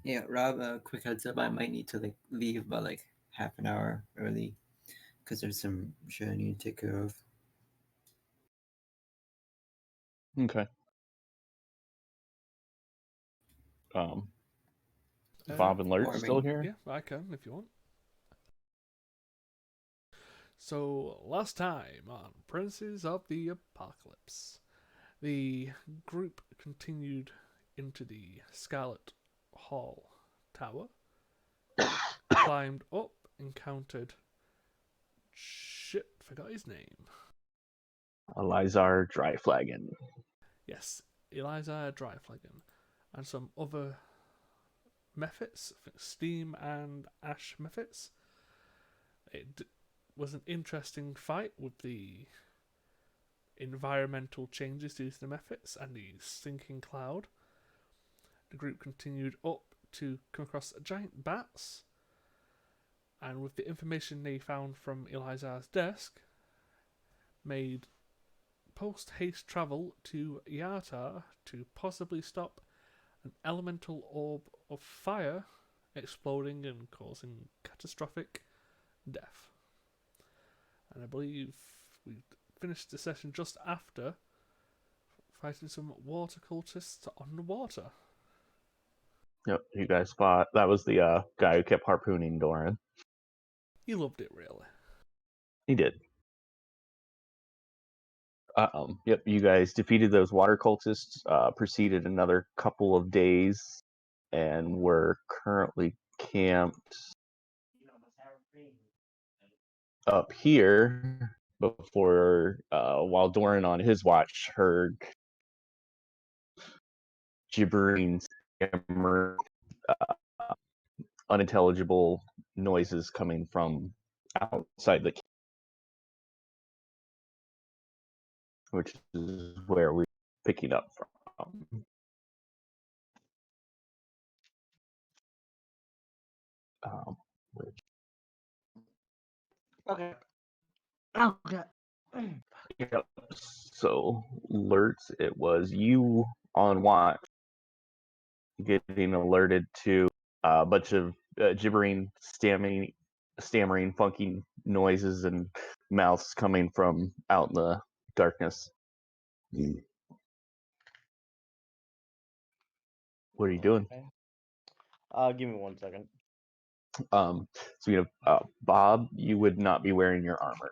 Yeah, Rob, quick heads up, I might need to leave about half an hour early because there's some shit I need to take care of. Okay. Bob and Lurt still here? Yeah, I can if you want. So, last time on Princes of the Apocalypse, the group continued into the Scarlet Hall Tower, climbed up, encountered. Shit, forgot his name. Elizar Dryflagon. Yes, Eliza Dryflagon, and some other mephits, I think steam and ash mephits. It was an interesting fight with the environmental changes due to the mephits and the sinking cloud. The group continued up to come across giant bats, and with the information they found from Eliza's desk, made post-haste travel to Yartar to possibly stop an elemental orb of fire exploding and causing catastrophic death. And I believe we finished the session just after fighting some water cultists on the water. Yep, you guys fought. That was the guy who kept harpooning Doran. He loved it, really. He did. Yep, you guys defeated those water cultists, proceeded another couple of days, and we're currently camped up here before, while Doran on his watch heard gibbering, stammering, unintelligible noises coming from outside the camp, which is where we're picking up from. Which, Okay. Okay. yep. So, alerts, it was you on watch getting alerted to a bunch of gibbering, stammering, funky noises and mouths coming from out in the darkness. What are you doing? Okay. Give me 1 second. So you have Bob. You would not be wearing your armor.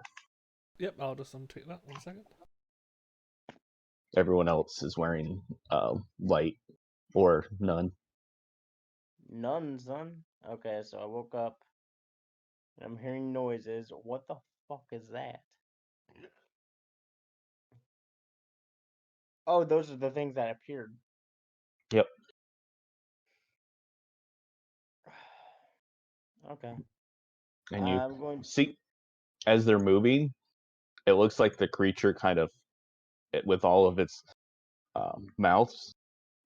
Yep, I'll just untake that 1 second. Everyone else is wearing light or none. None, son. Okay, so I woke up and I'm hearing noises. What the fuck is that? Oh, those are the things that appeared. Yep. Okay. And you I'm going. see, as they're moving, it looks like the creature kind of, with all of its mouths.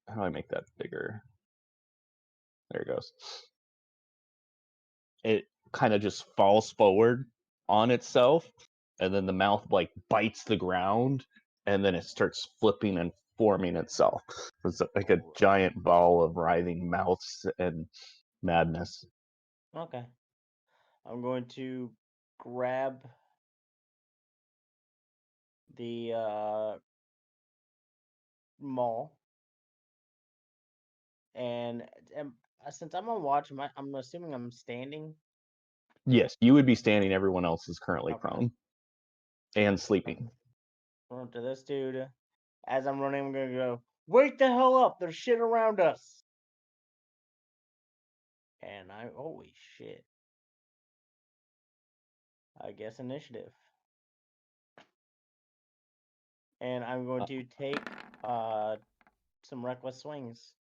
How do I make that bigger? There it goes. It kind of just falls forward on itself, and then the mouth bites the ground, and then it starts flipping and forming itself. It's like a giant ball of writhing mouths and madness. Okay. I'm going to grab the maul, and since I'm on watch, I'm assuming I'm standing. Yes, you would be standing. Everyone else is currently Okay. prone and sleeping. Run to this dude. As I'm running, I'm gonna go, wake the hell up! There's shit around us! And holy shit. I guess initiative. And I'm going to take some reckless swings.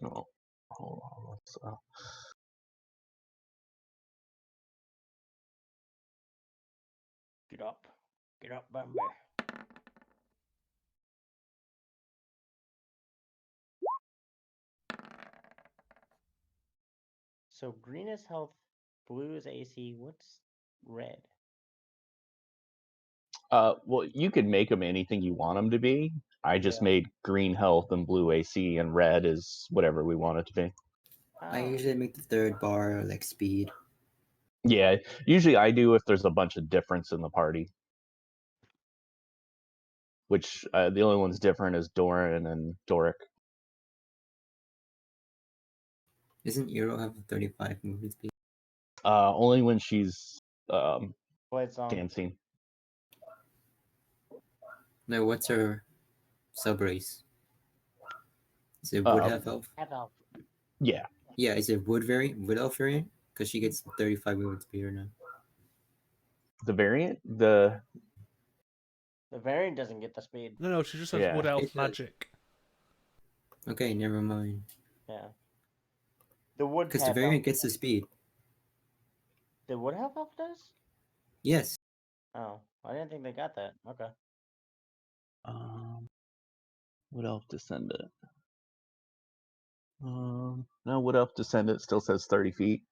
Oh, hold on. Let's, Get up, Bambi. So green is health, blue is AC. What's red? well, you could make them anything you want them to be. I just made green health and blue AC, and red is whatever we want it to be. I Oh. usually make the third bar like speed. Yeah, usually I do if there's a bunch of difference in the party. Which the only one's different is Doran and Doric. Doesn't Eero have a 35 movement speed? Only when she's Play song. dancing. No, what's her sub race? Is it Wood Half Elf? Half-elf. Yeah, Yeah, is it Wood Elf variant? Because she gets 35 movement speed or not. the variant, The variant doesn't get the speed. No, she just has Yeah. Wood Elf It does. magic. Okay, never mind. Yeah. The wood Because the half-elf. variant gets the speed. The wood half-elf does? Yes. Oh, I didn't think they got that. Okay. Wood Elf Descendant. No, Wood Elf Descendant still says 30 feet.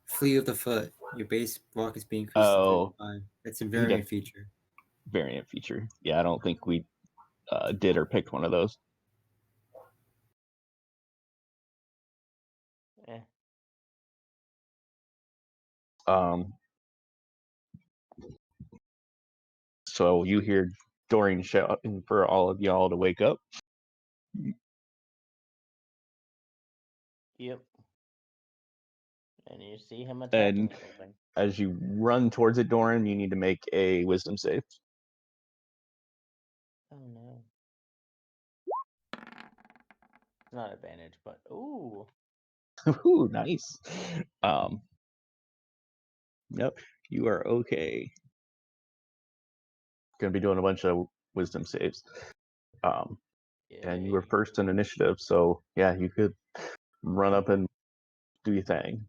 Fleet of the Foot. Your base rock is being increased Oh, to 35. That's a you variant def- feature. variant feature. Yeah, I don't think we did or picked one of those. Eh. So you hear Dorian shouting for all of y'all to wake up. Yep. And you see him attacking And something. as you run towards it, Dorian, you need to make a wisdom save. Oh no. It's not advantage, but ooh. Ooh, nice. Yep, you are okay. Gonna be doing a bunch of wisdom saves. And you were Yay. first in initiative, so yeah, you could run up and do your thing.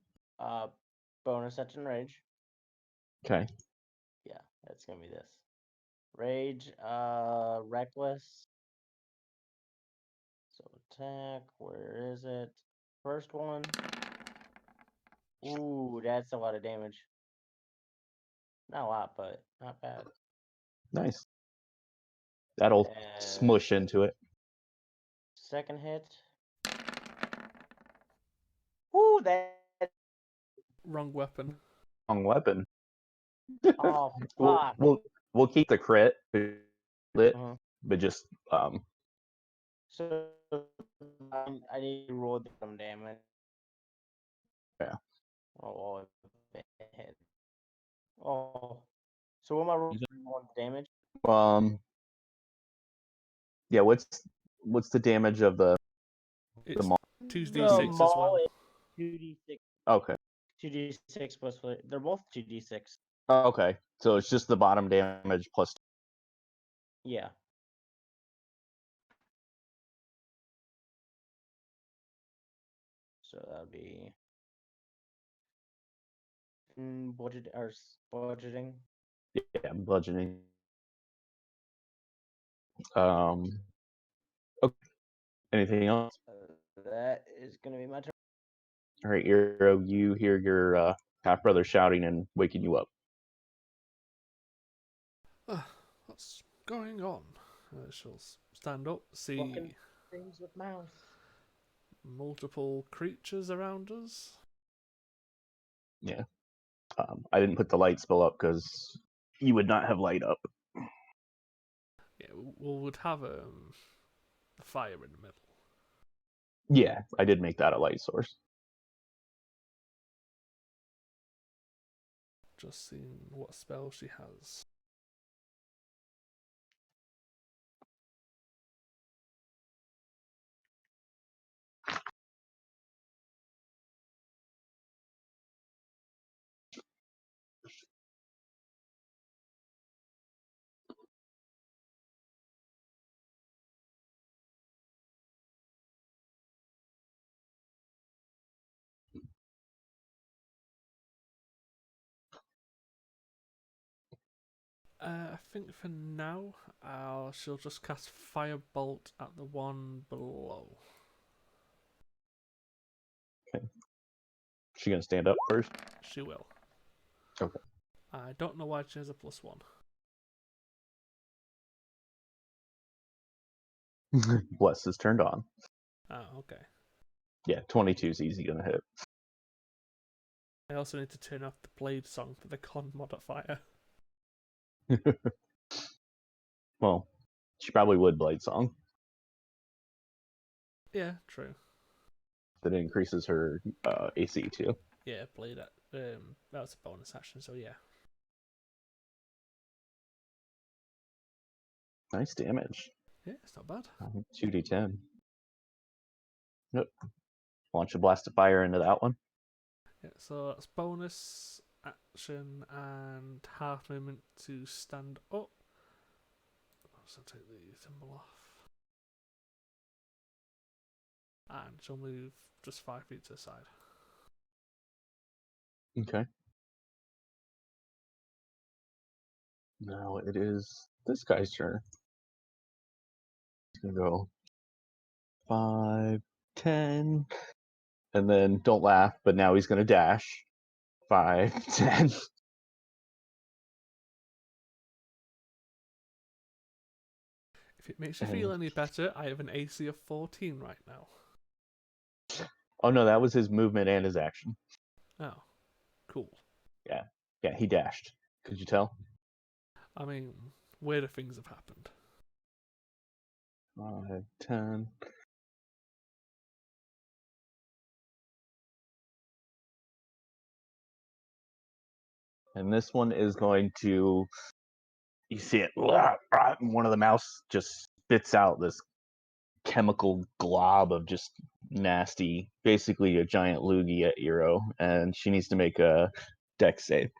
Bonus action rage. Okay. Yeah, that's gonna be this. Rage, reckless. So attack, where is it? First one. Ooh, that's a lot of damage. Not a lot, but not bad. Nice. That'll And smush into it. second hit. Ooh, that. Wrong weapon. Wrong weapon. Oh, we'll, fuck. we'll keep the crit, but just So I need to roll some damage. yeah. Oh, it hit. Oh. So what am I rolling on damage? Yeah. What's the damage of the It's maul? 2d6 as well. Is 2d6. Okay. 2d6 plus. They're both 2d6. Okay. So it's just the bottom damage plus. Yeah. So that'd be budgeting. Yeah, bludgeoning. Okay. Anything else? That is gonna be my turn. All right, Eero, you hear your half brother shouting and waking you up. What's going on? She'll stand up, see Fucking things with mouse. multiple creatures around us. Yeah. I didn't put the light spell up because you would not have light up. Yeah, we would have a fire in the middle. Yeah, I did make that a light source. Just seeing what spell she has. I think for now, she'll just cast Firebolt at the one below. Okay. She gonna stand up first? She will. Okay. I don't know why she has a +1. Bless is turned on. Ah, okay. Yeah, 22 is easy gonna hit. I also need to turn off the blade song for the con modifier. Well, she probably would blade song. Yeah, true. That increases her AC too. Yeah, blade. That was a bonus action, so yeah. Nice damage. Yeah, it's not bad. 2d10. Yep. Launch a blast of fire into that one. Yeah, so that's bonus action and half movement to stand up. So take the symbol off. And she'll move just 5 feet to the side. Okay. Now it is this guy's turn. He's gonna go 5, 10, and then don't laugh, but now he's gonna dash. 5, 10. If it makes you feel any better, I have an AC of 14 right now. Oh no, that was his movement and his action. Oh, cool. Yeah, he dashed. Could you tell? I mean, weirder things have happened. 5, 10. And this one is going to, you see it, and one of the mouse just spits out this chemical glob of just nasty, basically a giant loogie at Eero, and she needs to make a dex save.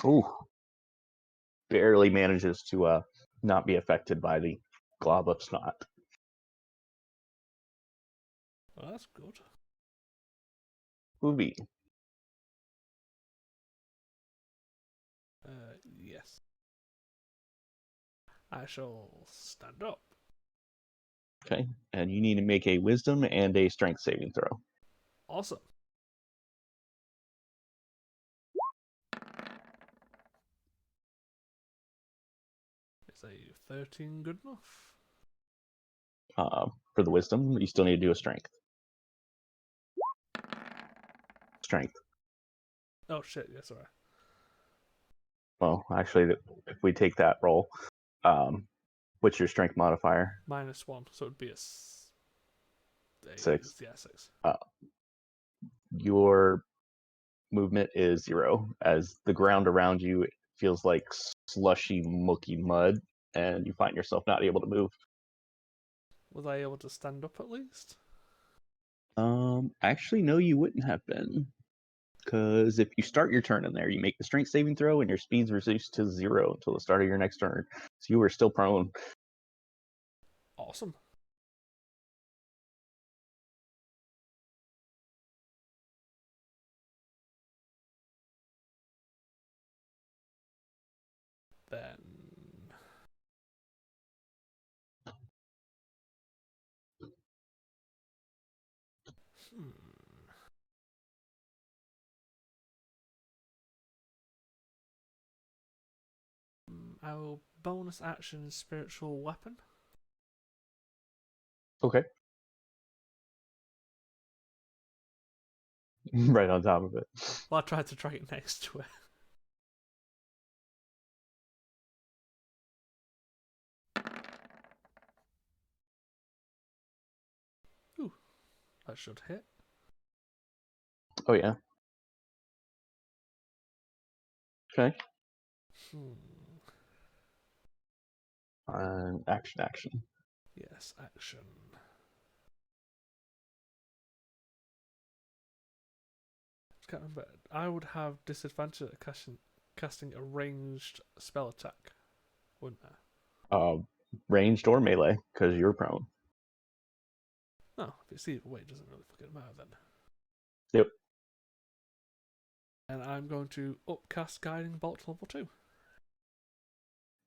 Ooh. Barely manages to not be affected by the glob of snot. Well, that's good. Movie. Yes. I shall stand up. Okay, and you need to make a wisdom and a strength saving throw. Awesome. Is a 13 good enough? For the wisdom, you still need to do a strength. Strength. Oh shit, yes, alright. Well, actually, if we take that roll, what's your strength modifier? -1, so it'd be a 6. Yeah, 6. Your movement is 0, as the ground around you feels like slushy, mucky mud, and you find yourself not able to move. Was I able to stand up at least? Actually, no, you wouldn't have been. Because if you start your turn in there, you make the strength saving throw, and your speed's reduced to 0 until the start of your next turn. So you were still prone. Awesome. Then... I will bonus action spiritual weapon. Okay. Right on top of it. Well, I tried to drag it next to it. Ooh, that should hit. Oh, yeah. Okay. Action. Yes, action. I can't remember. I would have disadvantage at casting a ranged spell attack, wouldn't I? Ranged or melee, because you're prone. No, if it's either way, it doesn't really fucking matter then. Yep. And I'm going to upcast Guiding Bolt to level 2.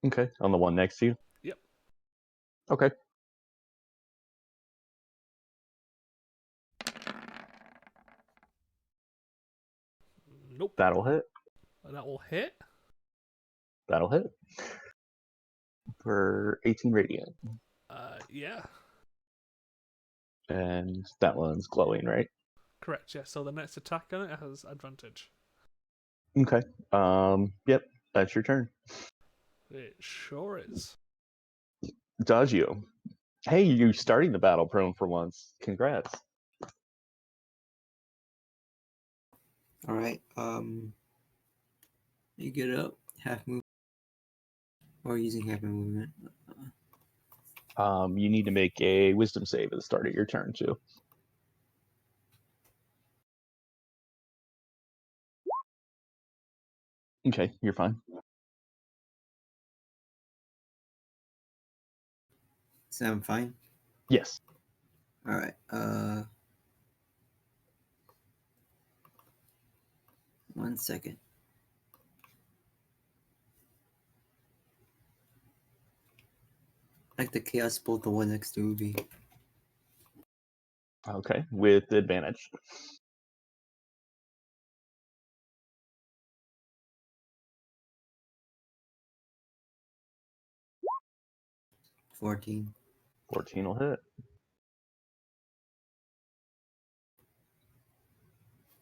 Okay. On the one next to you? Yep. Okay. Nope. That'll hit. That will hit. That'll hit. For 18 radiant. Yeah. And that one's glowing, right? Correct, yeah. So the next attack on it has advantage. Okay. Yep, that's your turn. It sure is. Does you? Hey, you starting the battle prone for once. Congrats. All right. You get up, half move, or using half movement. You need to make a wisdom save at the start of your turn too. Okay, you're fine. So I'm fine. Yes. All right. 1 second. Like the chaos bolt, the one next to Ubi. Okay, with advantage. $14. 14 will hit.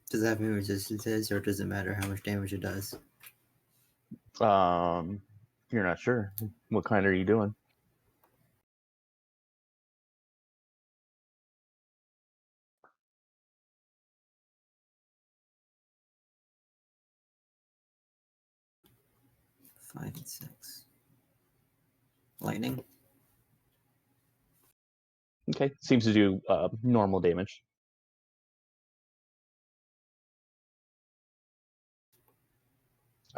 Does that have any resistances, or does it matter how much damage it does? You're not sure. What kind are you doing? Five and 6. Lightning. Okay, seems to do normal damage.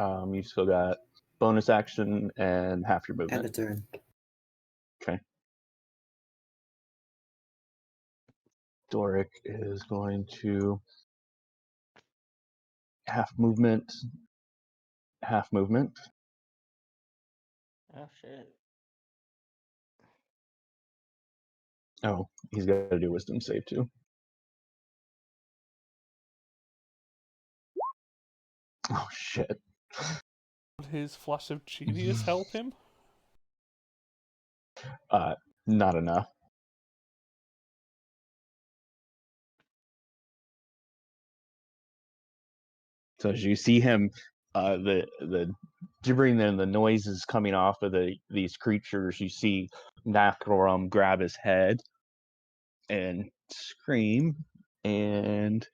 You still got bonus action and half your And movement. a turn. Okay. Doric is going to half movement. Oh shit. Oh, he's got to do wisdom save too. Oh shit. Would his flash of genius help him? Not enough. So as you see him, the gibbering and the noises coming off of these creatures, you see Nakram grab his head and scream, and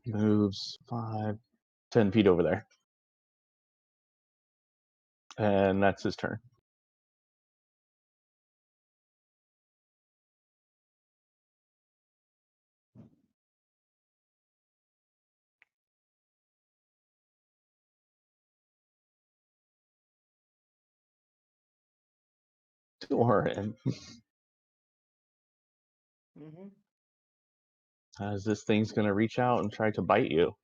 moves 5, 10 feet over there, and that's his turn. Doran, Mm-hmm. as this thing's gonna reach out and try to bite you.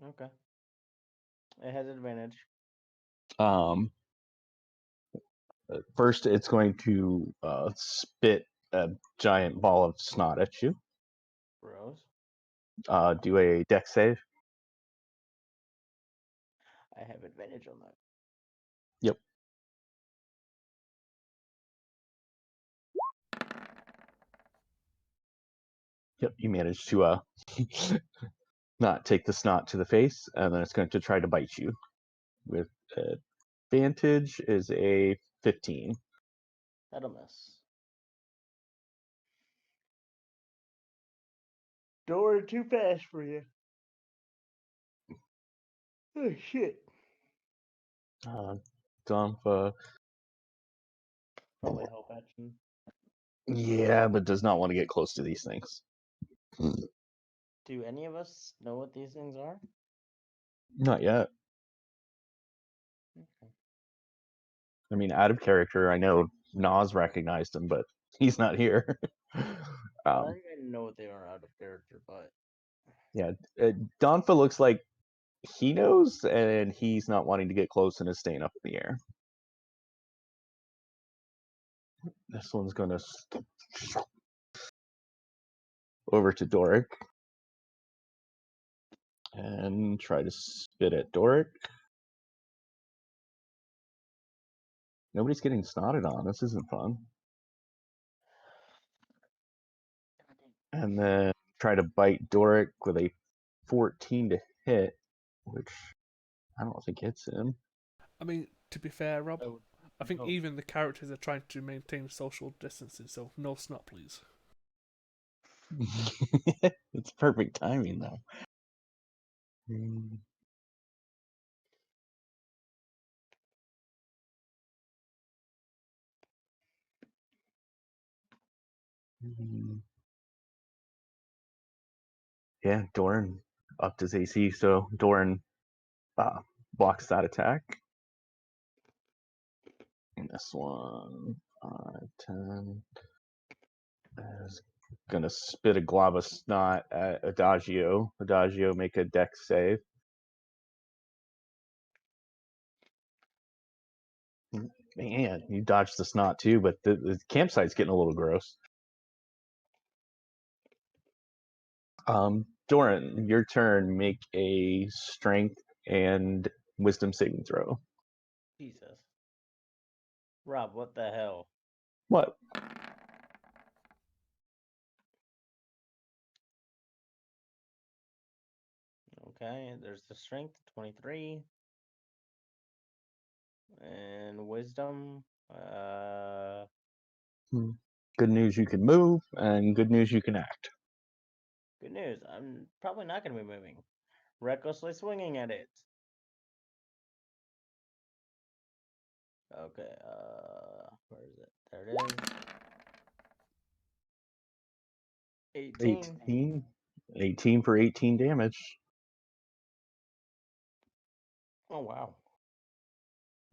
Okay. It has advantage. Um, First, it's going to spit a giant ball of snot at you. Rose. Do a dex save. I have advantage on that. Yep. Yep, you managed to not take the snot to the face, and then it's going to try to bite you. With advantage is a 15. That'll miss. Door too fast for you. Oh shit. Donfa, Probably help action. yeah, but does not want to get close to these things. Do any of us know what these things are? Not yet. Okay. I mean, out of character, I know Nas recognized him, but he's not here. I don't even know what they are out of character, but Yeah, Donfa looks like he knows, and he's not wanting to get close and is staying up in the air. This one's gonna over to Doric and try to spit at Doric. Nobody's getting snotted on. This isn't fun. And then try to bite Doric with a 14 to hit, which I don't think hits him. I mean, to be fair, Rob, Oh, I think no. even the characters are trying to maintain social distancing, so no snot, please. It's perfect timing, though. Yeah, Doran upped his AC, so Doran blocks that attack. And this one, 10, is gonna spit a glob of snot at Adagio. Adagio, make a dex save. Man, you dodged the snot too, but the campsite's getting a little gross. Doran, your turn. Make a strength and wisdom saving throw. Jesus. Rob, what the hell? What? Okay, there's the strength, 23. And wisdom, Good news, you can move, and good news, you can act. good news. I'm probably not going to be moving. Recklessly swinging at it. Okay, where is it? There it is. 18. 18 for 18 damage. Oh, wow.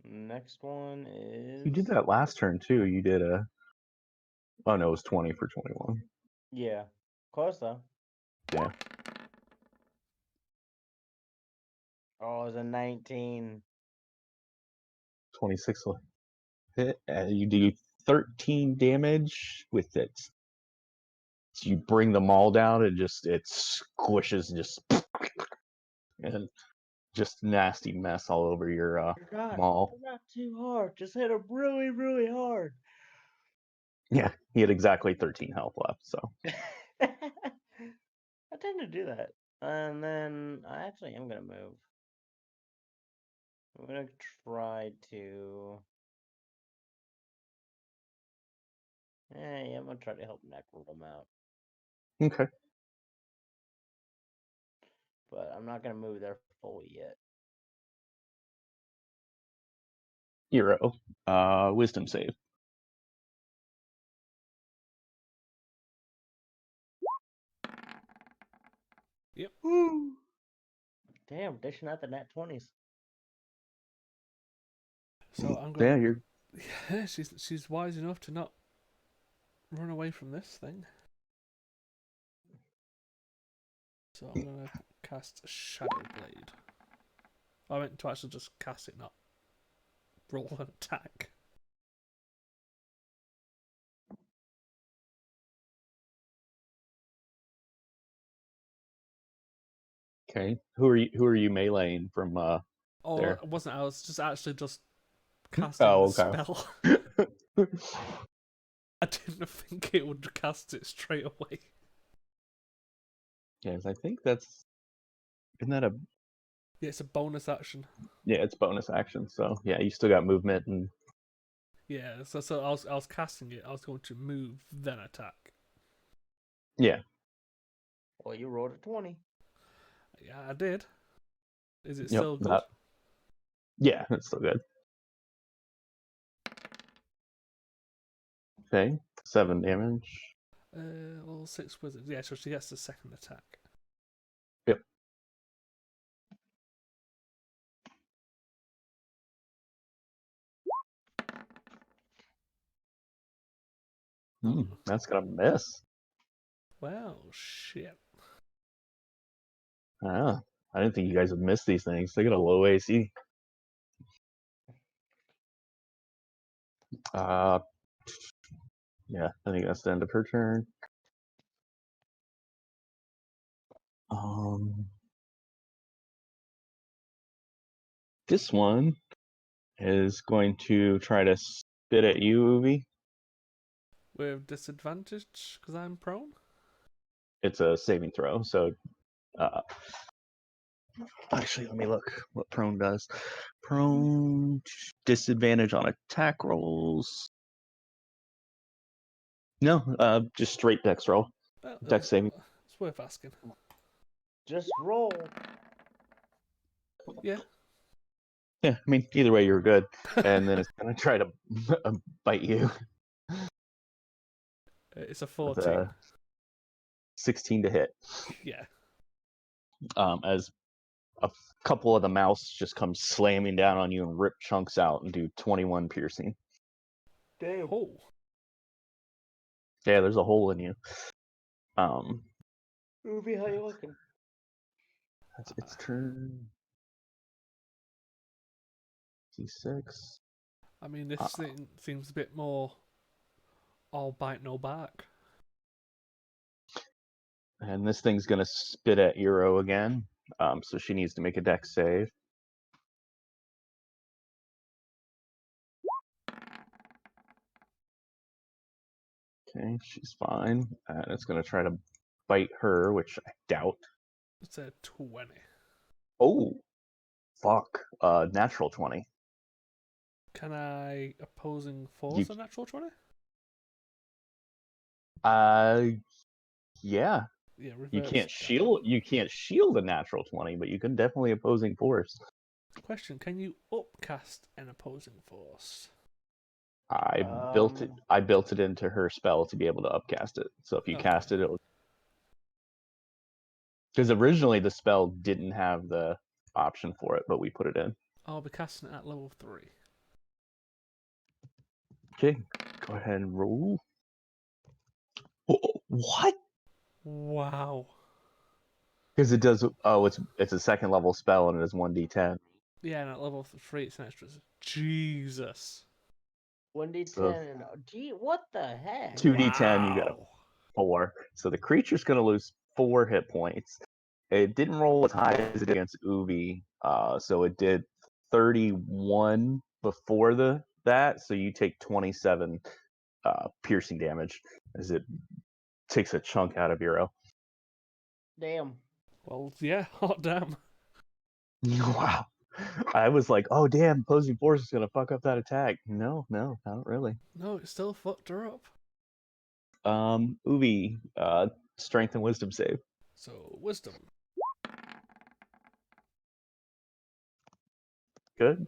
Next one is... You did that last turn too. You did a... Oh no, it was 20 for 21. Yeah. Close, though. Yeah. Oh, it was a 19. 26 will hit. You do 13 damage with it. So you bring the maul down and it squishes and and just nasty mess all over your maul. Not too hard. Just hit him really, really hard. Yeah, he had exactly 13 health left, so. I tend to do that. And then I actually am going to move. I'm going to try to... Hey, I'm going to try to help Necrom out. Okay. But I'm not going to move there fully yet. Hero. Wisdom save. Yep. Woo! Damn, dishing out the nat 20s. So I'm Yeah, going. you're. Yeah, she's wise enough to not run away from this thing. So I'm gonna cast Shadow Blade. I meant to actually just cast it, not roll an attack. Okay. Who are you meleeing from Oh, there? it wasn't. I was just actually just casting Oh, the okay. spell. I didn't think it would cast it straight away. Yes, I think that's. Isn't that a. Yeah, it's a bonus action. Yeah, it's bonus action, so yeah, you still got movement and. Yeah, so I was casting it. I was going to move then attack. Yeah. Well, you rolled a 20. Yeah, I did. Is it Yep, still good? Yeah, it's still good. Okay, 7 damage. Well, 6 wizards. Yeah, so she gets the second attack. Yep. That's gonna miss. Well, shit. Ah, I didn't think you guys would miss these things. They got a low AC. Yeah, I think that's the end of her turn. This one is going to try to spit at you, Uvi. With disadvantage because I'm prone. It's a saving throw, so actually, let me look what prone does. Prone disadvantage on attack rolls. No, just straight dex roll. Well, Dex saving. it's worth asking. Just roll. Yeah. Yeah, I mean, either way, you're good. And then it's gonna try to bite you. It's a With 14. a 16 to hit. Yeah. As a couple of the mouse just come slamming down on you and rip chunks out and do 21 piercing. Damn. Oh. Yeah, there's a hole in you. Ruby, how you looking? That's its turn. D6. I mean, this thing seems a bit more all bite, no bark. And this thing's gonna spit at Eero again. So she needs to make a dex save. Okay, she's fine. And it's gonna try to bite her, which I doubt. It's a 20. Oh, fuck. Natural 20. Can I opposing You, force a natural 20? yeah. Yeah, reverse You can't damage. shield. You can't shield a natural 20, but you can definitely opposing force. Question: can you upcast an opposing force? I built it. I built it into her spell to be able to upcast it. So if you cast it, it'll. Because originally the spell didn't have the option for it, but we put it in. I'll be casting it at level 3. Okay, go ahead and roll. Oh, what? Wow. Because it does. Oh, it's a second level spell and it is 1d10. Yeah, and at level 3 it's an extra. Jesus. 1d10 So and gee, what the heck? 2d10, you got a Wow. 4. So the creature's going to lose 4 hit points. It didn't roll as high as it did against Uvi, so it did 31 before that. So you take 27 piercing damage as it takes a chunk out of Eero. Damn. Well, yeah, hot damn. Wow. I was like, oh damn, opposing force is gonna fuck up that attack. No, not really. No, it still fucked her up. Uvi, strength and wisdom save. So, wisdom. Good.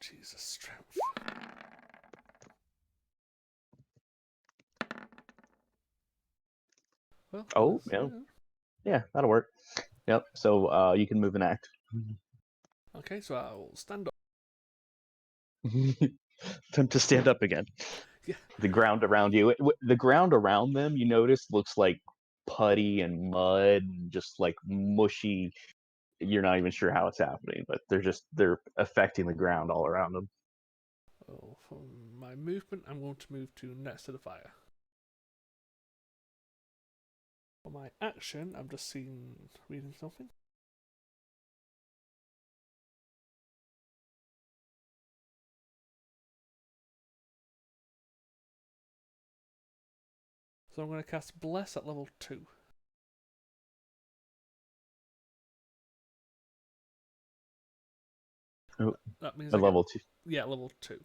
Jesus, strength. Well, Oh, yeah, that'll work. Yep. So you can move and act. Okay, so I'll stand up. Time to stand up again. Yeah. The ground around you, the ground around them, you notice looks like putty and mud, and just like mushy. You're not even sure how it's happening, but they're affecting the ground all around them. Oh, for my movement, I'm going to move to next to the fire. For my action, I'm just reading something. So I'm going to cast Bless at level 2. Oh, That means at level 2. Yeah, level 2.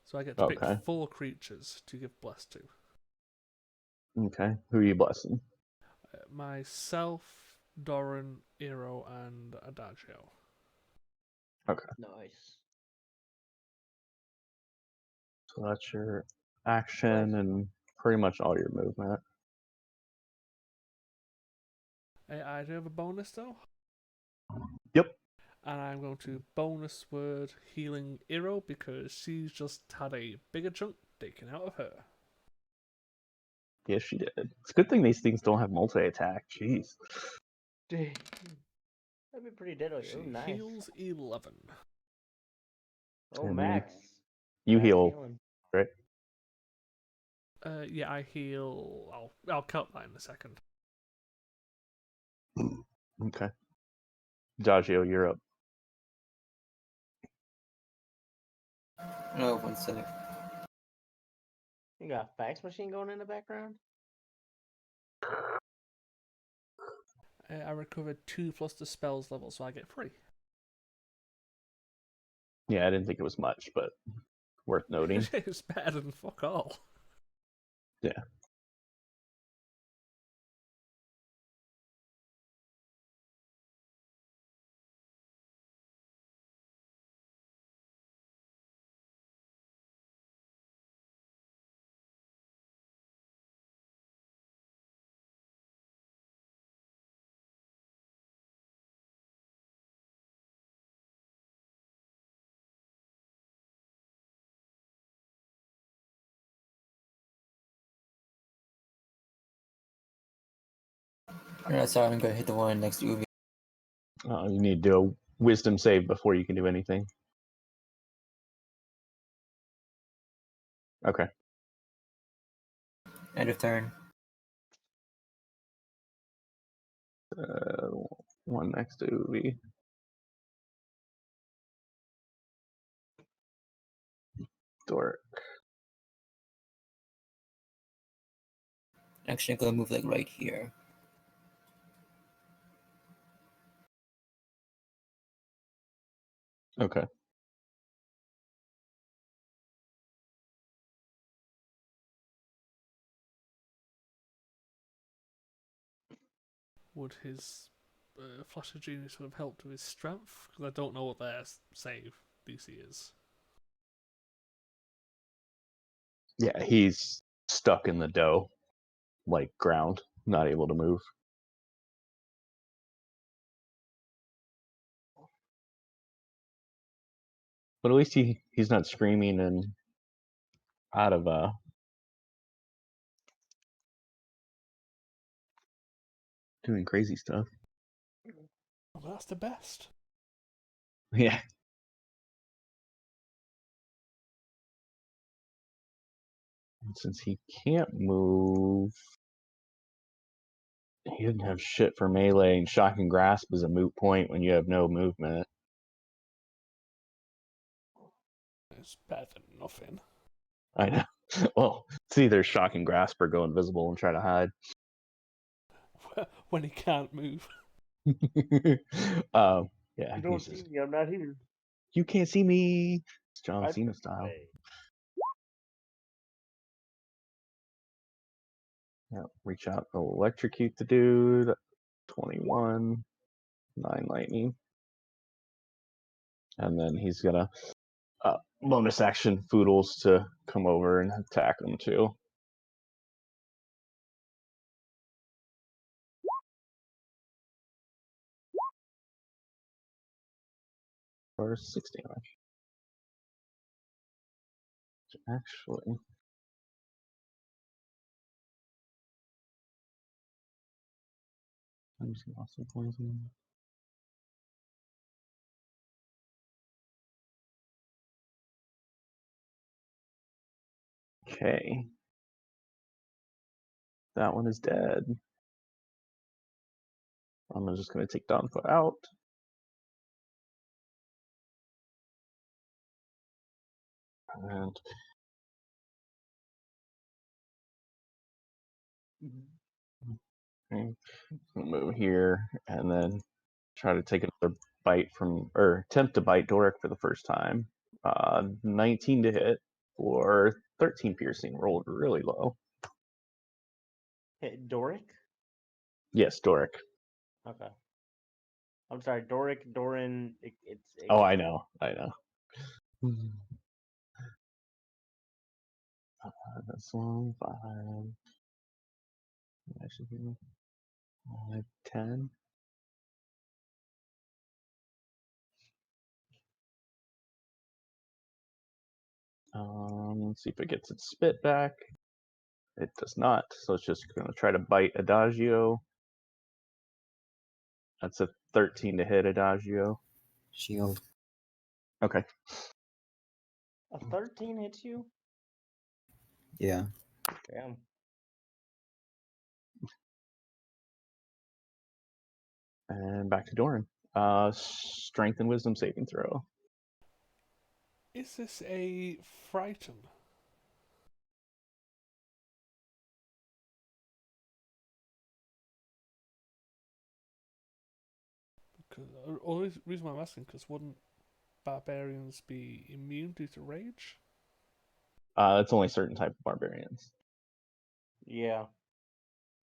So I get to pick 4 creatures to give Bless to. Okay. Who are you blessing? Myself, Doran, Eero, and Adagio. Okay. Nice. So that's your action and pretty much all your movement. I do have a bonus though. Yep. And I'm going to bonus word healing Eero because she's just had a bigger chunk taken out of her. Yes, she did. It's a good thing these things don't have multi-attack. Jeez. Dang. That'd be pretty diddly. She Oh, nice. heals 11. Oh, And max. you Max heal, healing. right? Yeah, I heal. I'll count that in a second. Okay. Dagio, you're up. Oh, 1 sec. You got a fax machine going in the background? I recovered 2 plus the spells level, so I get 3. Yeah, I didn't think it was much, but worth noting. It's better than fuck all. Yeah. Alright, sorry, I'm gonna hit the one next to Ubi. You need to do a wisdom save before you can do anything. Okay. End of turn. One next to Ubi. Dork. Actually, I'm gonna move like right here. Okay. Would his Flash of Genius would have helped with his strength? Because I don't know what their save DC is. Yeah, he's stuck in the dough, like ground, not able to move. But at least he's not screaming and out of doing crazy stuff. Well, that's the best. Yeah. And since he can't move, he didn't have shit for melee, and shocking grasp is a moot point when you have no movement. It's better than nothing. I know. Well, it's either shocking grasp or go invisible and try to hide. When he can't move. Yeah, You don't see me, I'm not here. You can't see me. It's John I Cena style. play. Yeah, reach out, electrocute the dude. 21, 9 lightning, and then he's gonna bonus action Foodles to come over and attack him too. For 6 damage. Actually, I'm using also poison. Okay. That one is dead. I'm just going to take Dawnfoot out. And okay, move here and then try to take another bite from, or attempt to bite Doric for the first time. 19 to hit for 13 piercing. Rolled really low. Hit Doric? Yes, Doric. Okay. I'm sorry, Doric, Doran, Oh, I know. That's one, 5. Actually, 5, 10. Let's see if it gets its spit back. It does not, so it's just going to try to bite Adagio. That's a 13 to hit Adagio. Shield. Okay. A 13 hits you? Yeah. Damn. And back to Doran. Strength and wisdom saving throw. Is this a frighten? Because the only reason why I'm asking, because wouldn't barbarians be immune due to rage? It's only certain type of barbarians. Yeah.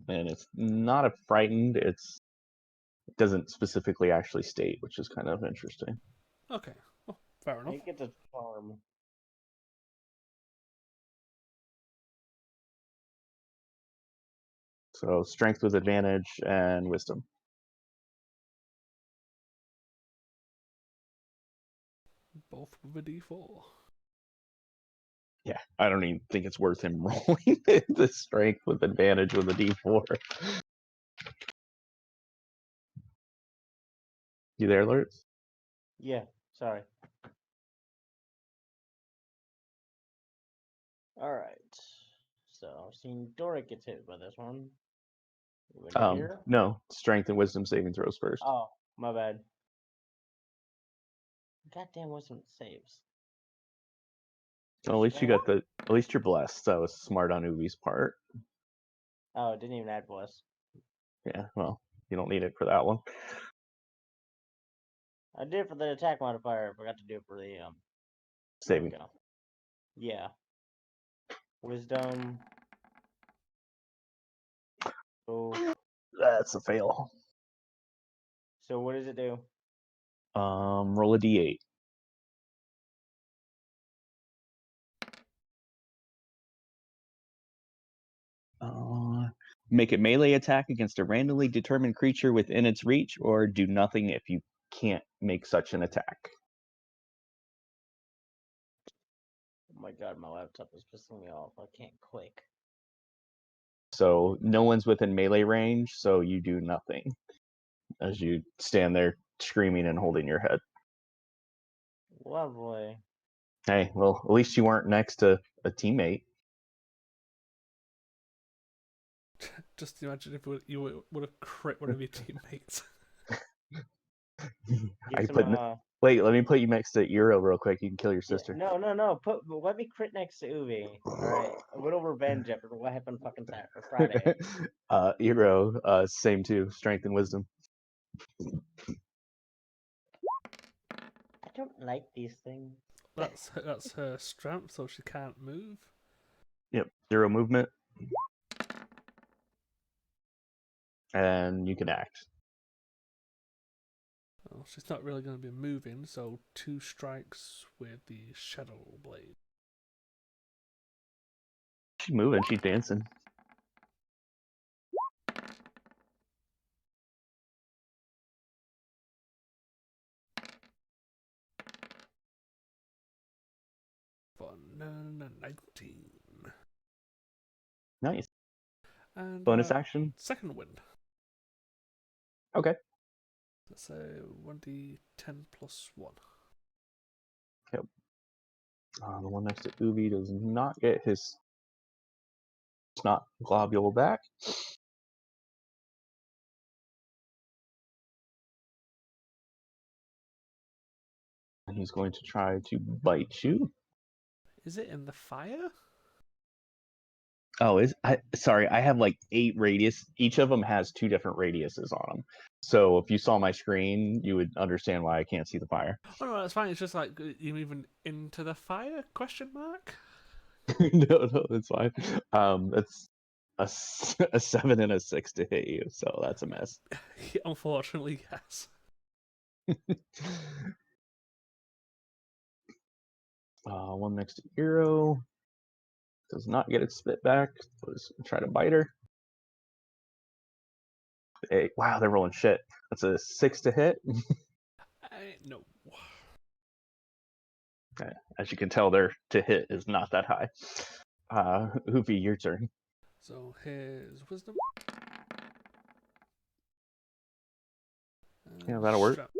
And it's not a frightened, it doesn't specifically actually state, which is kind of interesting. Okay, well, fair enough. He gets a charm. So strength with advantage and wisdom. Both with a d4. Yeah, I don't even think it's worth him rolling the strength with advantage with a d4. You there, Lurtz? Yeah, sorry. Alright. So, I've seen Doric gets hit by this one. You ready here? No, strength and wisdom saving throws first. Oh, my bad. Goddamn wisdom saves. Well, at least you got the. At least you're blessed. That was smart on Uvi's part. Oh, it didn't even add bless. Yeah, well, you don't need it for that one. I did it for the attack modifier. I forgot to do it for the Saving. There we go. Yeah. Wisdom. Oh. That's a fail. So what does it do? Roll a d8. Make a melee attack against a randomly determined creature within its reach, or do nothing if you can't make such an attack. Oh my god, my laptop is pissing me off. I can't click. So no one's within melee range, so you do nothing as you stand there screaming and holding your head. Lovely. Hey, well, at least you weren't next to a teammate. Just imagine if you would have crit one of your teammates. Get some, Wait, let me put you next to Eero real quick. You can kill your yeah, sister. no. Let me crit next to Uvi. Alright. A little revenge after what happened fucking Friday. Eero, same too. Strength and wisdom. I don't like these things. That's her strength, so she can't move. Yep, 0 movement. And you can act. Well, she's not really going to be moving, so 2 strikes with the Shadow Blade. She's moving, she's dancing. For 19. Nice. And Bonus action? second wind. Okay. That's a 1d10 plus 1. Yep. The one next to Uvi does not get his snot globule back. And he's going to try to bite you. Is it in the fire? Oh, sorry, I have like 8 radius. Each of them has 2 different radiuses on them. So if you saw my screen, you would understand why I can't see the fire. Oh no, that's fine. It's just like you moving into the fire? Question mark. No, that's fine. It's a 7 and a 6 to hit you, so that's a mess. Unfortunately, yes. One next to Eero. Does not get its spit back. Let's try to bite her. Hey, wow, they're rolling shit. That's a 6 to hit. No. Okay. As you can tell, their to hit is not that high. Hoopy, your turn. So here's wisdom. Yeah, that'll work. Strap.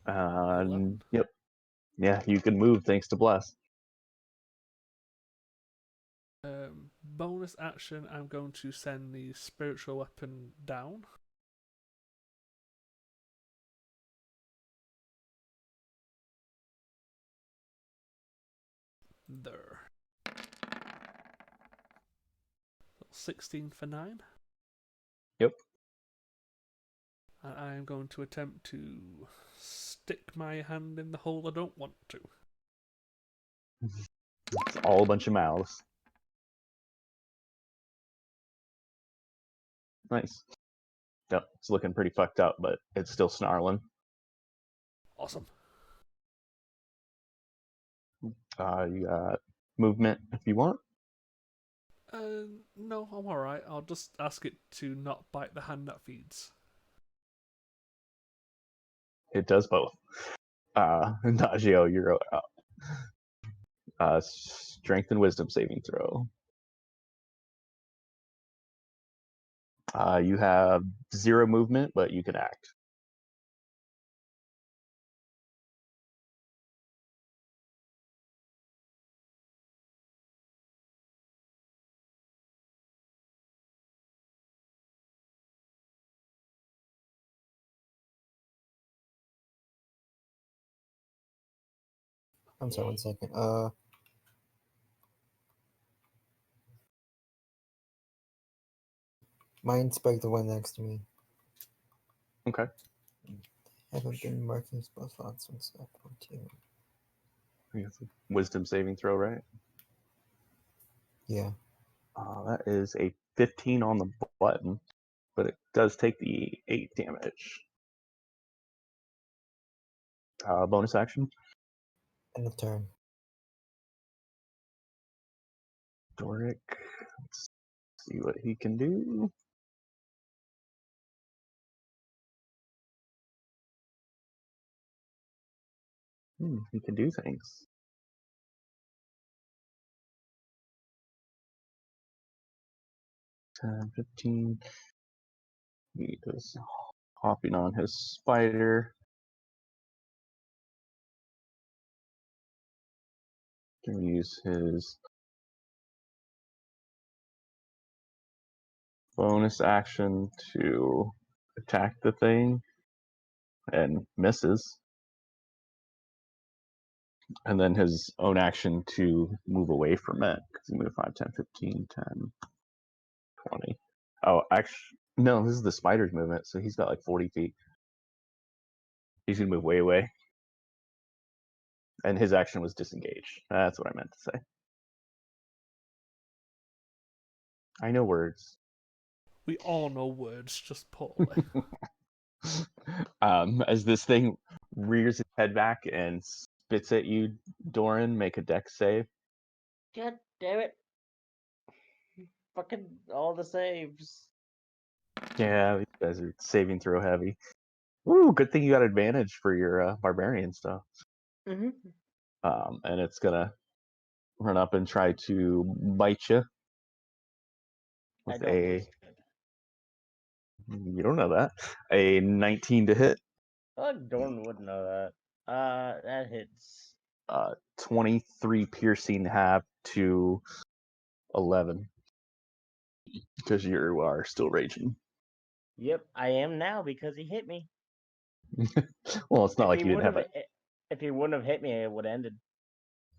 11. Yep. Yeah, you can move thanks to Bless. Bonus action, I'm going to send the spiritual weapon down. There. 16 for 9. Yep. And I am going to attempt to stick my hand in the hole I don't want to. It's all a bunch of mouths. Nice. Yep, it's looking pretty fucked up, but it's still snarling. Awesome. You got movement if you want. No, I'm alright. I'll just ask it to not bite the hand that feeds. It does both. Nagio, you're up. Strength and wisdom saving throw. You have 0 movement, but you can act. I'm sorry, 1 second. Mind spike the one next to me. Okay. Haven't been marking spell slots since that point too. Wisdom saving throw, right? Yeah. That is a 15 on the button, but it does take the 8 damage. Bonus action. End of turn. Doric. Let's see what he can do. He can do things. Ten, 15. He is hopping on his spider. Can use his bonus action to attack the thing and misses. And then his own action to move away from it. Because he moved 5, 10, 15, 10, 20. Oh, actually, no, this is the spider's movement, so he's got like 40 feet. He's going to move way away. And his action was disengage. That's what I meant to say. I know words. We all know words, just poorly. As this thing rears its head back and spits at you, Doran, make a dex save. God damn it. Fucking all the saves. Yeah, these guys are saving throw heavy. Woo, good thing you got advantage for your barbarian stuff. Mm-hmm. And it's gonna run up and try to bite you I with don't taste good. you don't know that, a 19 to hit, I feel like Dorn would know that. That hits. 23 piercing half to 11 because you are still raging. Yep, I am now because he hit me. Well, it's not If like he you didn't have wouldn't it. If he wouldn't have hit me, it would have ended.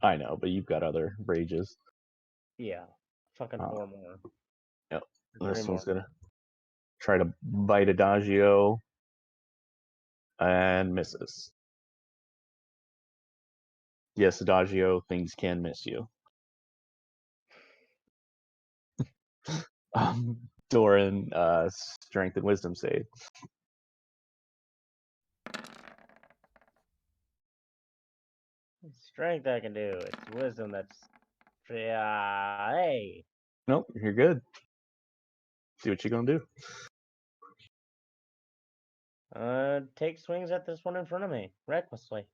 I know, but you've got other rages. Yeah, fucking 4 more. Yep. Or 3 This more. one's gonna try to bite Adagio and misses. Yes, Adagio, things can miss you. Doran, strength and wisdom save. Strength I can do. It's wisdom that's. Hey. Nope, you're good. See what you're gonna do. Take swings at this one in front of me recklessly.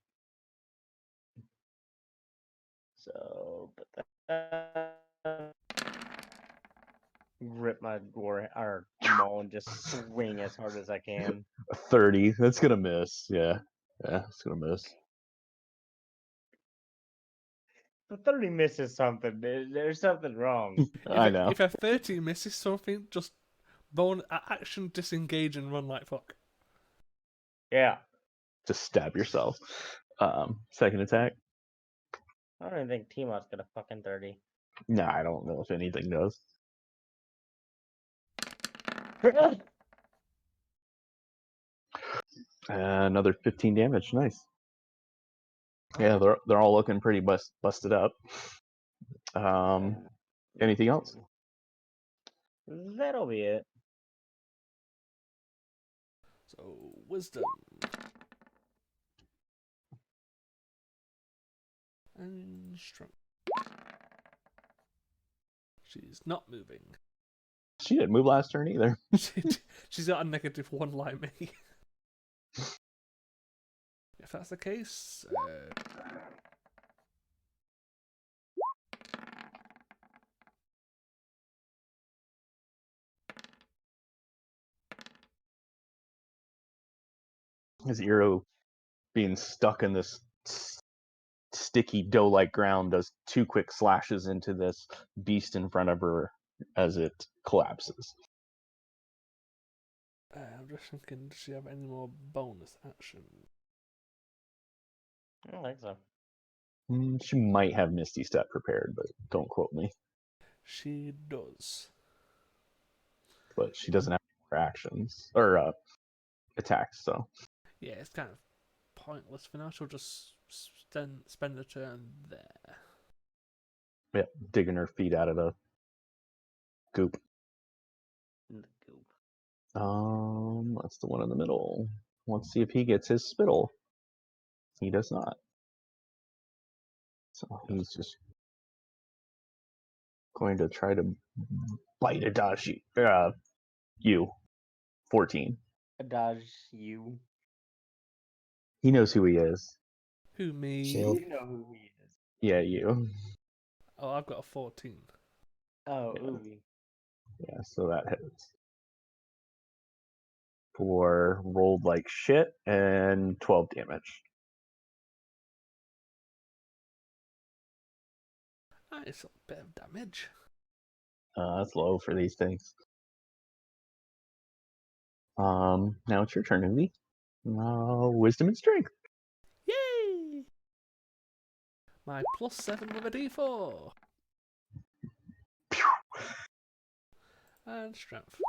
So, but that. Rip my gore or maul and just swing as hard as I can. 30. That's gonna miss. Yeah, it's gonna miss. But 30 misses something. There's something wrong. I know. If a 30 misses something, just action disengage and run like fuck. Yeah. Just stab yourself. Second attack. I don't even think T-Mod's got a fucking 30. No, I don't know if anything does. Another 15 damage. Nice. Yeah, they're all looking pretty busted up. Anything else? That'll be it. So, wisdom. And strength. She's not moving. She didn't move last turn either. She's got a -1 like me. If that's the case, Zero being stuck in this sticky dough-like ground does 2 quick slashes into this beast in front of her as it collapses. I'm just thinking, does she have any more bonus action? I don't think so. She might have Misty Step prepared, but don't quote me. She does. But she doesn't have more actions or attacks, so Yeah, it's kind of pointless for now. She'll just spend a turn there. yeah, digging her feet out of the goop. In the goop. That's the one in the middle. Let's see if he gets his spittle. He does not. So he's just going to try to bite a dodge you. 14. A dodge you. He knows who he is. Who, me? Shield. You know who he is. Yeah, you. Oh, I've got a 14. Oh, Yeah. Uvi. Yeah, so that hits. For rolled like shit and 12 damage. Nice, a bit of damage. That's low for these things. Now it's your turn, Uvi. Wisdom and strength. Yay! My +7 with a d4. And strength.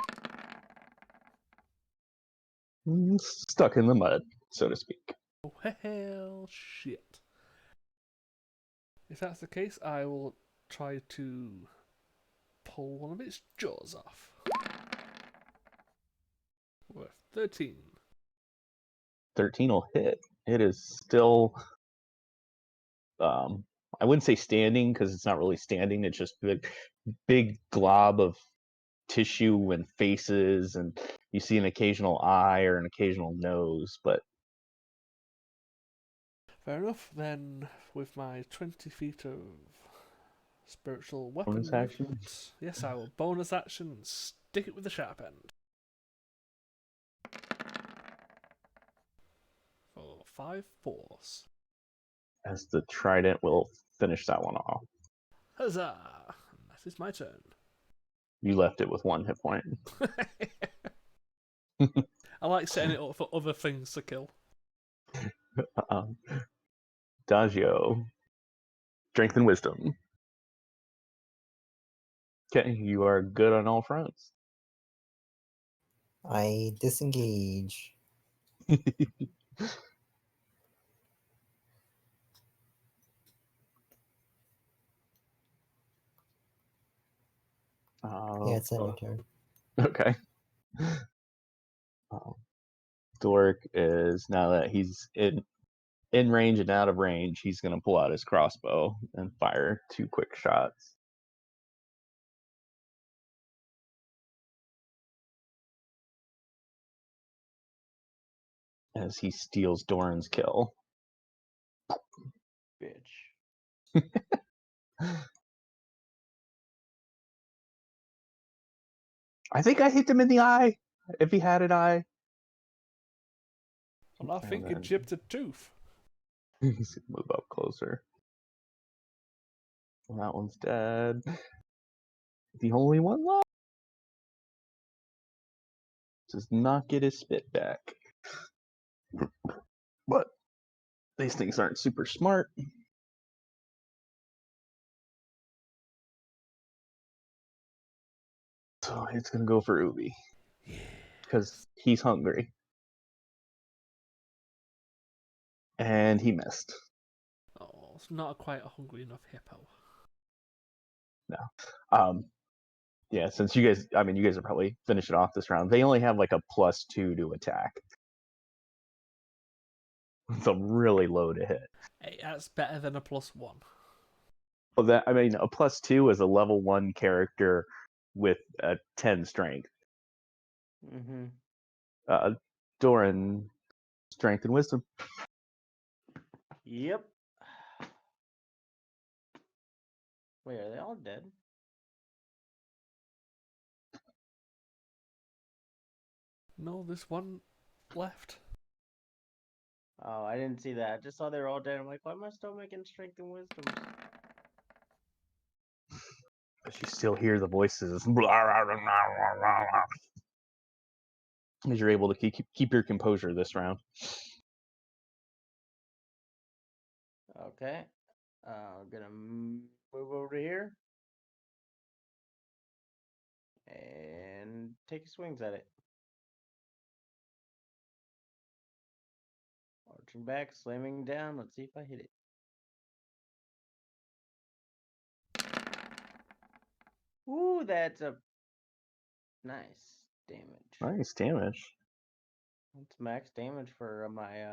Stuck in the mud, so to speak. Oh, hell shit. If that's the case, I will try to pull one of its jaws off. Worth 13. 13 will hit. It is still, I wouldn't say standing because it's not really standing. It's just a big glob of tissue and faces, and you see an occasional eye or an occasional nose, but Fair enough, then with my 20 feet of spiritual weapon bonus action. movement, yes, I will bonus action and stick it with the sharp end. For 5 force. As the trident will finish that one off. Huzzah! That is my turn. You left it with 1 hit point. I like setting it up for other things to kill. Dagio. Strength and wisdom. Okay, you are good on all fronts. I disengage. Yeah, it's my turn. Okay. Dork is, now that he's in range and out of range, he's going to pull out his crossbow and fire 2 quick shots. As he steals Doran's kill. Bitch. I think I hit him in the eye, if he had an eye. Well, I think he chipped a tooth. He's going to move up closer. That one's dead. The only one left does not get his spit back. But these things aren't super smart. So it's gonna go for Ubi. Because he's hungry. And he missed. Oh, it's not quite a hungry enough hippo. No. Yeah, since you guys are probably finishing off this round. They only have like a +2 to attack. So really low to hit. Hey, that's better than a +1. Well, a +2 is a level 1 character with a 10 strength. Mm-hmm. Doran, strength and wisdom. Yep. Wait, are they all dead? No, there's one left. Oh, I didn't see that. I just saw they were all dead. I'm like, why am I still making strength and wisdom? But you still hear the voices. As you're able to keep your composure this round. Okay. I'm gonna move over here and take swings at it. Arching back, slamming down. Let's see if I hit it. Ooh, that's a nice damage. Nice damage. That's max damage for my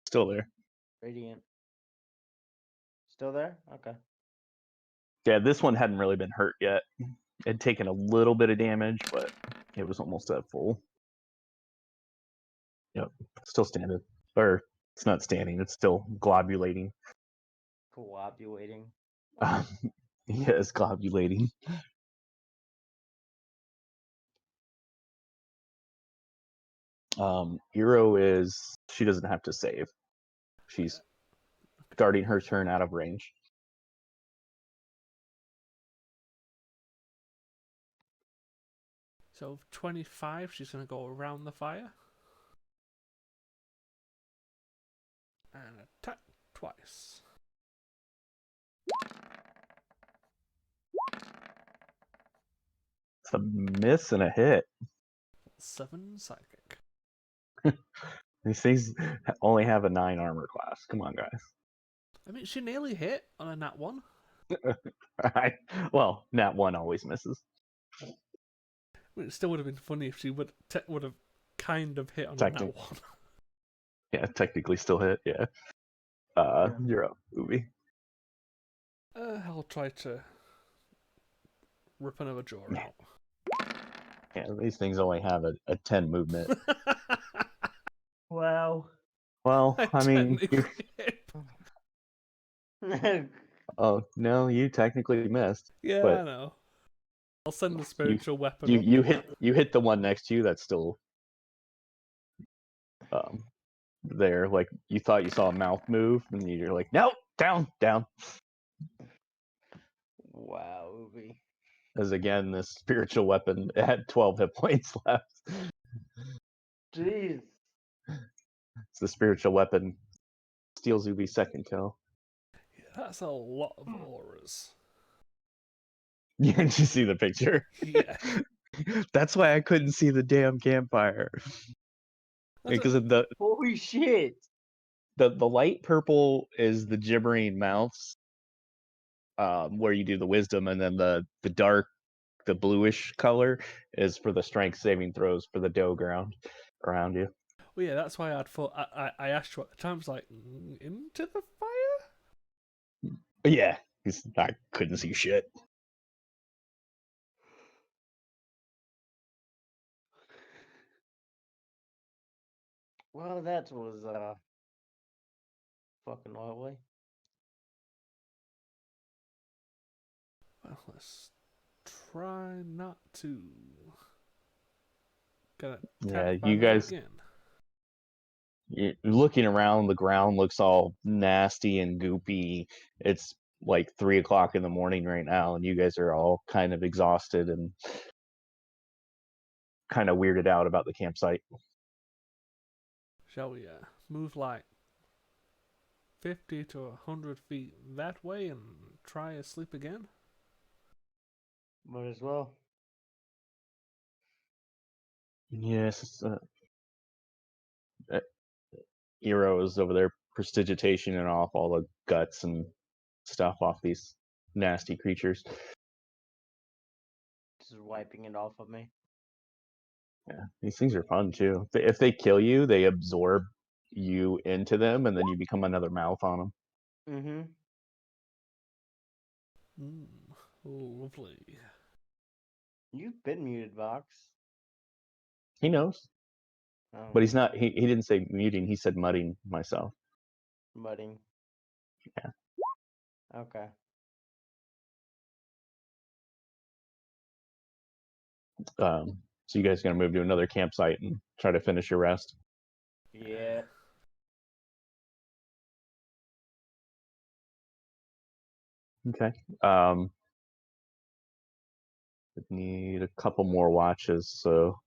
Still there. radiant. Still there? Okay. Yeah, this one hadn't really been hurt yet. It had taken a little bit of damage, but it was almost at full. Yep, still standing. Or it's not standing, it's still globulating. Coopulating. Yeah, it's globulating. Eero she doesn't have to save. She's starting her turn out of range. So 25, she's going to go around the fire. And attack twice. It's a miss and a hit. 7 psychic. These things only have a 9 armor class. Come on, guys. I mean, she nearly hit on a nat 1. Well, nat 1 always misses. I mean, it still would have been funny if she would have kind of hit on a nat 1. Yeah, technically still hit, yeah. You're up, Ubi. I'll try to rip another jaw out. Yeah, these things only have a 10 movement. Wow. Well, I mean, Technically. oh no, you technically missed. Yeah, but I know. I'll send the spiritual weapon. You hit the one next to you that's still there. Like you thought you saw a mouth move, and you're like, no, down. Wow, Ubi. As again, this spiritual weapon had 12 hit points left. Jeez. It's the spiritual weapon steals Ubi's second kill. Yeah, that's a lot of auras. Yeah, did you see the picture? Yeah. That's why I couldn't see the damn campfire. Because of the Holy shit. the light purple is the gibbering mouths, where you do the wisdom, and then the dark, the bluish color is for the strength saving throws for the dough ground around you. Well, yeah, that's why I asked you at the time. I was like, into the fire? Yeah, I couldn't see shit. Well, that was fucking lovely. Well, let's try not to get attacked by You that guys, again. you're looking around, the ground looks all nasty and goopy. It's like 3 o'clock in the morning right now, and you guys are all kind of exhausted and kind of weirded out about the campsite. Shall we move like 50 to 100 feet that way and try to sleep again? Might as well. Yes, Hero is over there prestidigitationing off all the guts and stuff off these nasty creatures. Just wiping it off of me. Yeah, these things are fun too. If they kill you, they absorb you into them, and then you become another mouth on them. Mm-hmm. Lovely. You've been muted, Vox. He knows, Oh, but he's not. He didn't say muting. He said mudding myself. mudding. Yeah. Okay. So you guys gonna move to another campsite and try to finish your rest? Yeah. Okay. Need a couple more watches. So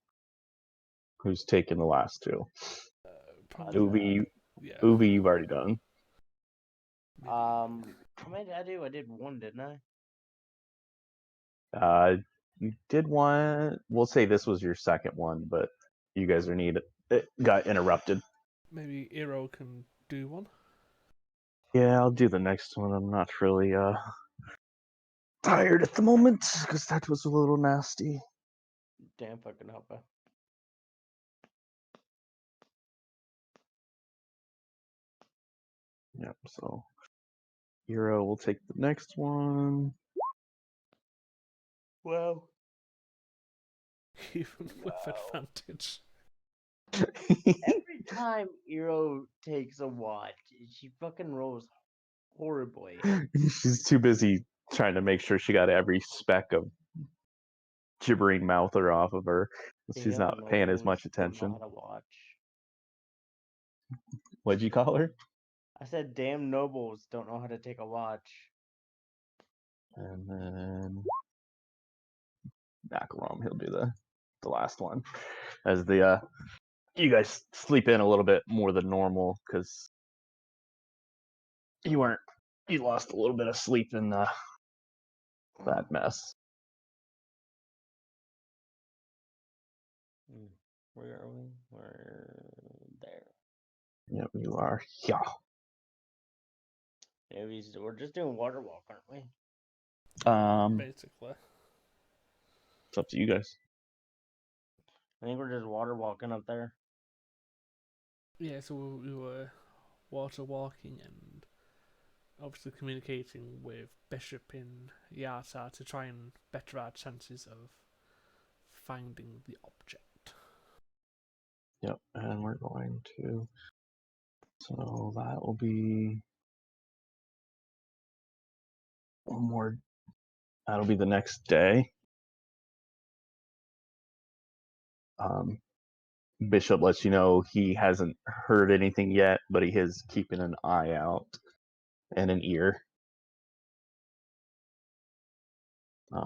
who's taking the last two? Probably. Yeah. Ubi, you've already done. Maybe. How many did I do? I did one, didn't I? You did one. We'll say this was your second one, but you guys are needed. It got interrupted. Maybe Eero can do one. Yeah, I'll do the next one. I'm not really tired at the moment because that was a little nasty. Damn fucking hopper. Yep. So Hero will take the next one. Well. Even with advantage. Every time Eero takes a watch, she fucking rolls horribly. She's too busy trying to make sure she got every speck of gibbering mouther off of her. She's Damn not paying as much nobles don't know attention. how to watch. What'd you call her? I said, damn nobles don't know how to take a watch. And then Macarom, he'll be the last one. As the you guys sleep in a little bit more than normal because you lost a little bit of sleep in that mess. Where are we? We're there. Yep, you are. Yeah. Yeah, we're just doing water walk, aren't we? Basically. It's up to you guys. I think we're just water walking up there. Yeah, so we were water walking and obviously communicating with Bishop in Yartar to try and better our chances of finding the object. Yep, and we're going to. So that will be one more. That'll be the next day. Bishop lets you know he hasn't heard anything yet, but he is keeping an eye out and an ear.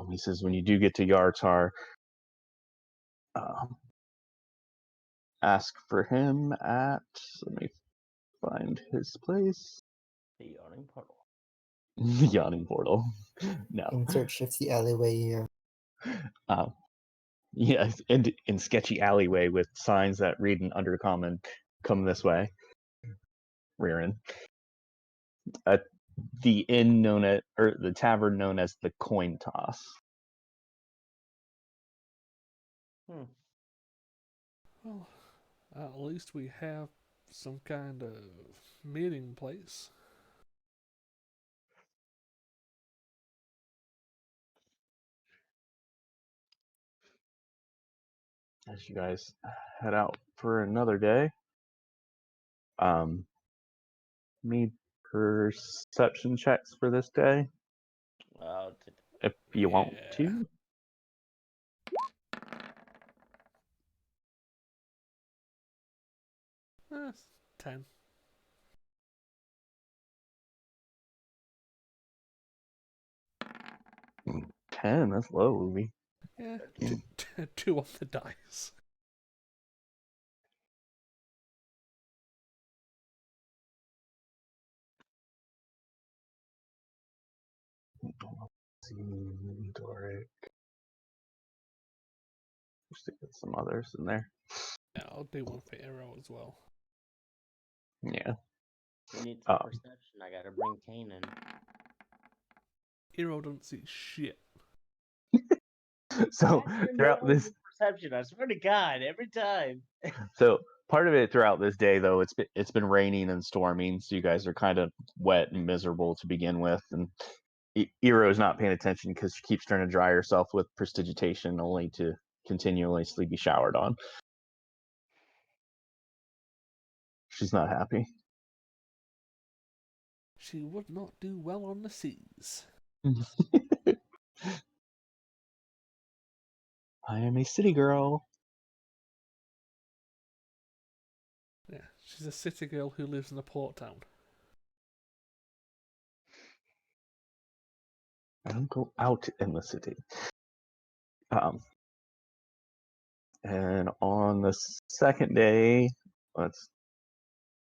He says when you do get to Yartar, ask for him at. Let me find his place. The yawning portal. The yawning portal. No. In search of the alleyway here. Yeah, in sketchy alleyway with signs that read in undercommon, come this way. Rearin. At the inn known as, or the tavern known as the Coin Toss. Well, at least we have some kind of meeting place. As you guys head out for another day, need perception checks for this day if you want to. That's 10. 10. That's low, Ruby. Yeah, 2 on the dice. Doric. Just to get some others in there. Yeah, I'll do one for Hero as well. Yeah. We need some perception. I gotta bring Kane in. Hero doesn't see shit. So throughout Normal this, perception, I swear to God, every time. so part of it throughout this day, though, it's been raining and storming, so you guys are kind of wet and miserable to begin with, and Eero's not paying attention because she keeps trying to dry herself with prestidigitation, only to continuously be showered on. She's not happy. She would not do well on the seas. I am a city girl. Yeah, she's a city girl who lives in a port town. I don't go out in the city. And on the second day, let's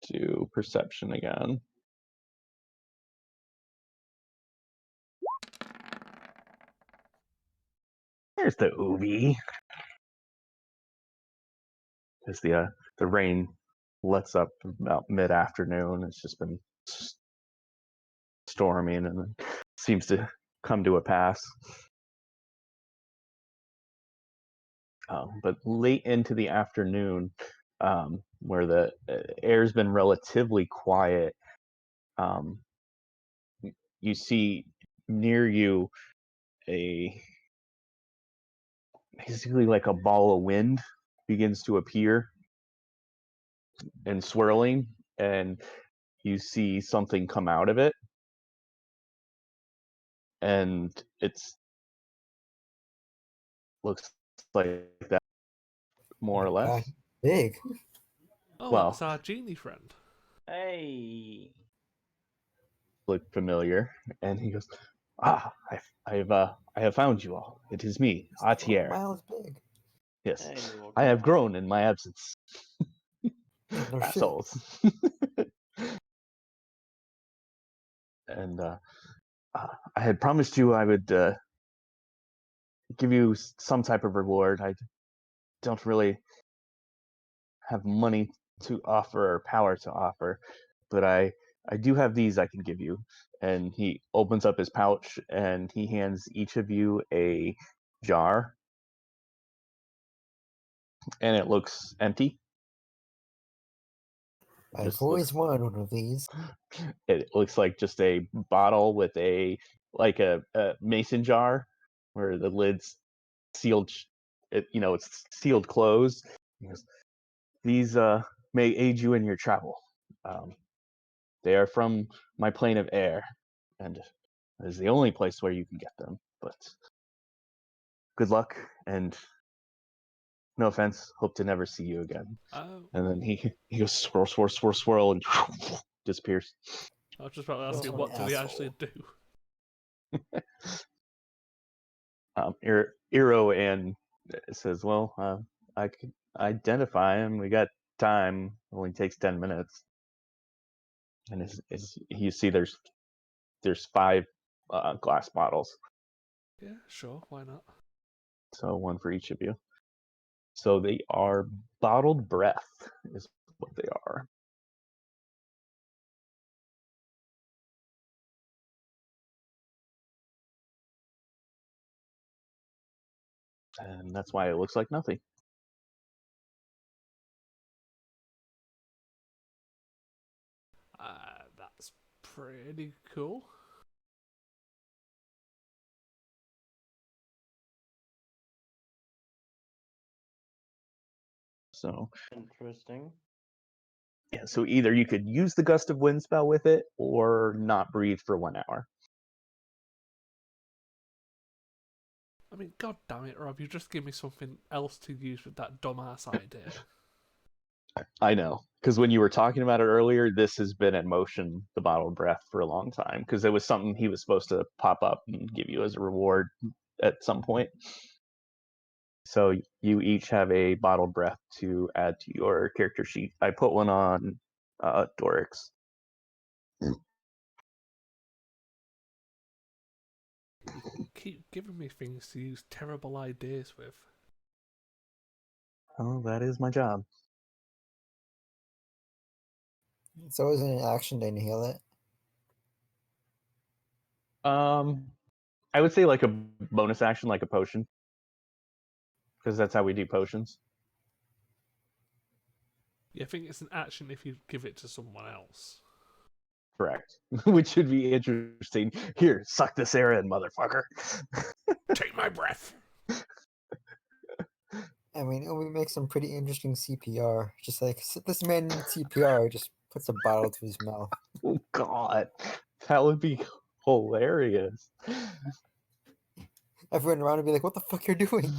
do perception again. There's the Ubi. As the rain lets up about mid-afternoon. It's just been storming and seems to come to a pass. But late into the afternoon, where the air's been relatively quiet, you see near you basically like a ball of wind begins to appear and swirling, and you see something come out of it, and it's looks like that more or less. Big. Oh, Well, that's our genie friend. Hey. Look familiar, and he goes, I have found you all. It is me, Atier. Miles big. Yes, Hey, I have grown in my absence. No Assholes. And I had promised you I would give you some type of reward. I don't really have money to offer or power to offer, but I do have these I can give you. And he opens up his pouch and he hands each of you a jar, and it looks empty. I've always wanted one of these. It looks like just a bottle with a mason jar where the lid's sealed. It's sealed closed. These may aid you in your travel. They are from my plane of air, and it is the only place where you can get them. But good luck, and no offense, hope to never see you again. Oh. And then he goes swirl, swirl, swirl, swirl, and disappears. I was just about to ask you, What what an do they asshole. actually do? Eero and says, well, I can identify him. We got time. It only takes 10 minutes. And as you see, there's 5 glass bottles. Yeah, sure, why not? So one for each of you. So they are bottled breath is what they are. And that's why it looks like nothing. That's pretty cool. So Interesting. yeah, so either you could use the gust of wind spell with it or not breathe for 1 hour. I mean, god damn it, Rob, you just give me something else to use with that dumbass idea. I know, because when you were talking about it earlier, this has been in motion, the bottled breath, for a long time, because it was something he was supposed to pop up and give you as a reward at some point. So you each have a bottled breath to add to your character sheet. I put one on Dorix. You keep giving me things to use terrible ideas with. Oh, that is my job. It's always an action to inhale it. I would say like a bonus action, like a potion, because that's how we do potions. Yeah, I think it's an action if you give it to someone else. Correct. Which should be interesting. Here, suck this air in, motherfucker. Take my breath. I mean, it would make some pretty interesting CPR. Just like this man needs CPR, just puts a bottle to his mouth. Oh God, that would be hilarious. Everyone around would be like, "What the fuck you're doing?"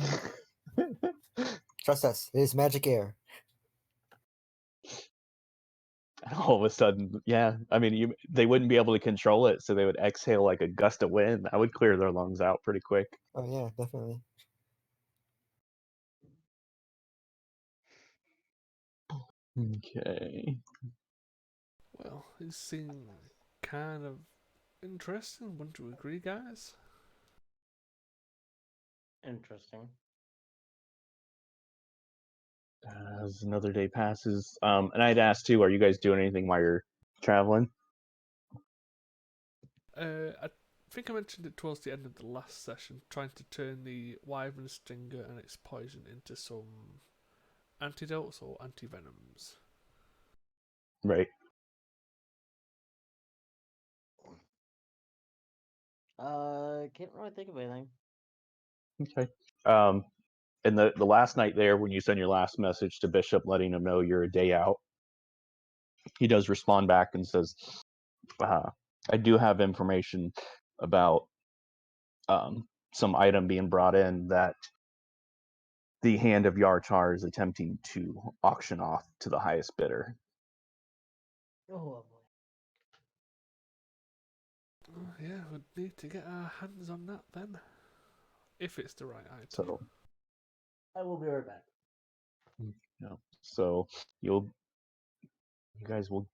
Trust us, it is magic air. All of a sudden, yeah. I mean, they wouldn't be able to control it, so they would exhale like a gust of wind. That would clear their lungs out pretty quick. Oh yeah, definitely. Okay. Well, it seemed kind of interesting, wouldn't you agree, guys? Interesting. As another day passes, and I'd ask too, are you guys doing anything while you're traveling? I think I mentioned it towards the end of the last session, trying to turn the wyvern stinger and its poison into some antidotes or antivenoms. Right. Can't really think of anything. Okay. And the last night there, when you send your last message to Bishop, letting him know you're a day out, he does respond back and says, "I do have information about some item being brought in that the hand of Yartar is attempting to auction off to the highest bidder." Oh boy. Oh, yeah, we'd need to get our hands on that then. If it's the right item. So, I will be right back. so you guys will.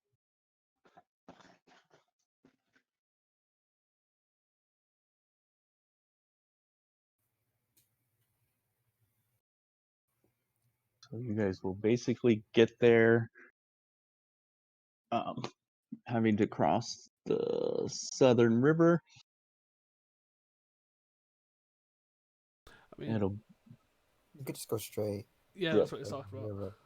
So you guys will basically get there, having to cross the Southern River. I mean, It'll. You could just go straight. yeah, Yep. that's what it's talking about. River.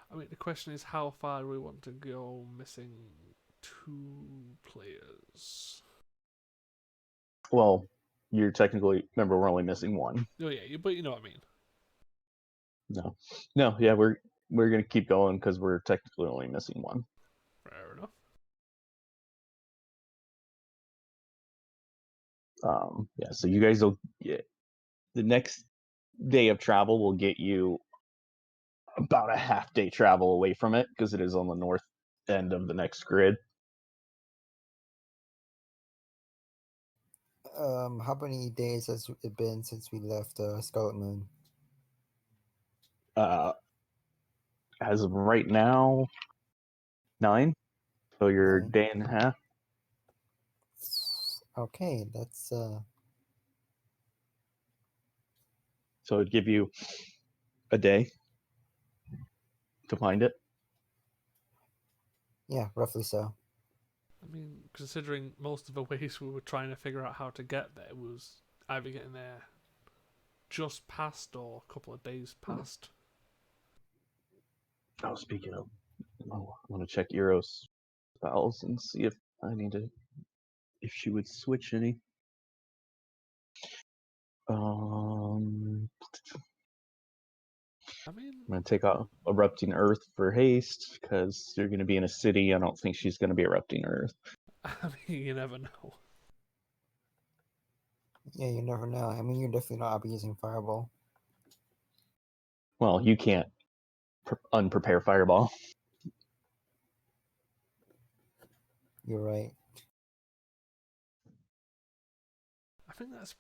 I mean, the question is how far do we want to go missing 2 players? Well, you're technically, remember, we're only missing one. Oh yeah, but you know what I mean. No, yeah, we're gonna keep going because we're technically only missing one. Fair enough. Yeah, so you guys will get the next day of travel will get you about a half day travel away from it because it is on the north end of the next grid. How many days has it been since we left Scarlet Moon? As of right now, 9. So you're a 9. day and a half. Okay, that's So it'd give you a day to find it. yeah, roughly so. I mean, considering most of the ways we were trying to figure out how to get there was either getting there just past or a couple of days past. Oh, speaking of, I want to check Eros spells and see if I need to, if she would switch any. I mean, I'm gonna take off erupting earth for haste because you're gonna be in a city. I don't think she's gonna be erupting earth. I mean, you never know. Yeah, you never know. I mean, you're definitely not be using Fireball. Well, you can't unprepare fireball. You're right. I think that's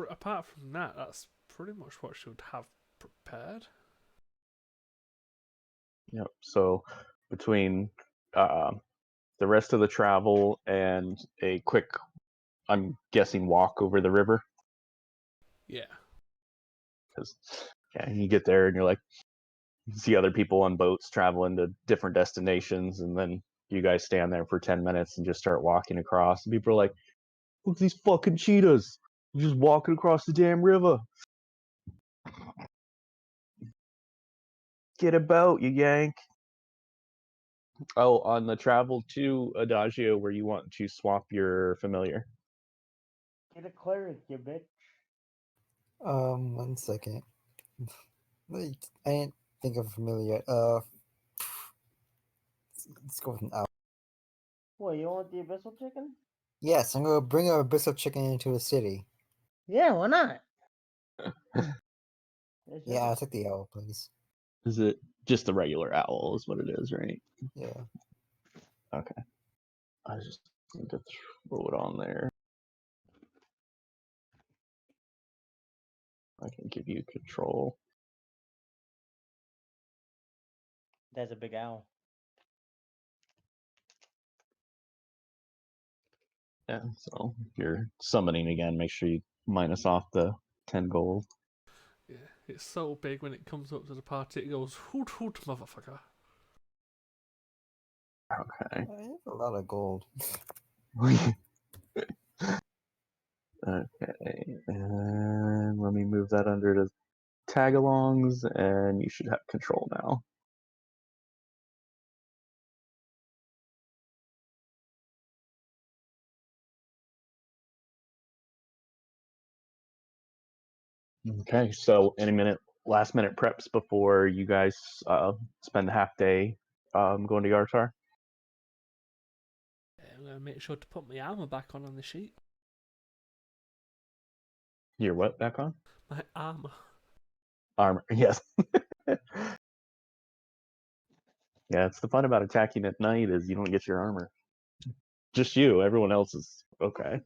apart from that, that's pretty much what she would have prepared. Yep. So between the rest of the travel and a quick, I'm guessing, walk over the river, Yeah. because you get there and you're like, you see other people on boats traveling to different destinations, and then you guys stand there for 10 minutes and just start walking across. And people are like, look at these fucking cheetahs. They're just walking across the damn river. Get a boat, you yank. Oh, on the travel to Adagio, where you want to swap your familiar. Get a cleric, you bitch. 1 second. Wait, I didn't think of familiar yet. Let's go with an owl. What, you want the abyssal chicken? Yes, I'm gonna bring a abyssal chicken into the city. Yeah, why not? Yeah, I'll take the owl, please. Is it just the regular owl is what it is, right? Yeah. Okay. I just need to throw it on there. I can give you control. That's a big owl. Yeah, so if you're summoning again, make sure you minus off the 10 gold. Yeah. It's so big when it comes up to the party, it goes hoot hoot, motherfucker. Okay. I have a lot of gold. Okay, and let me move that under to tagalongs, and you should have control now. Okay, so any minute, last minute preps before you guys spend a half day going to Yartar. I'm gonna make sure to put my armor back on the sheet. Your what back on? My armor. Armor, yes. Yeah, it's the fun about attacking at night is you don't get your armor. Just you. Everyone else is okay.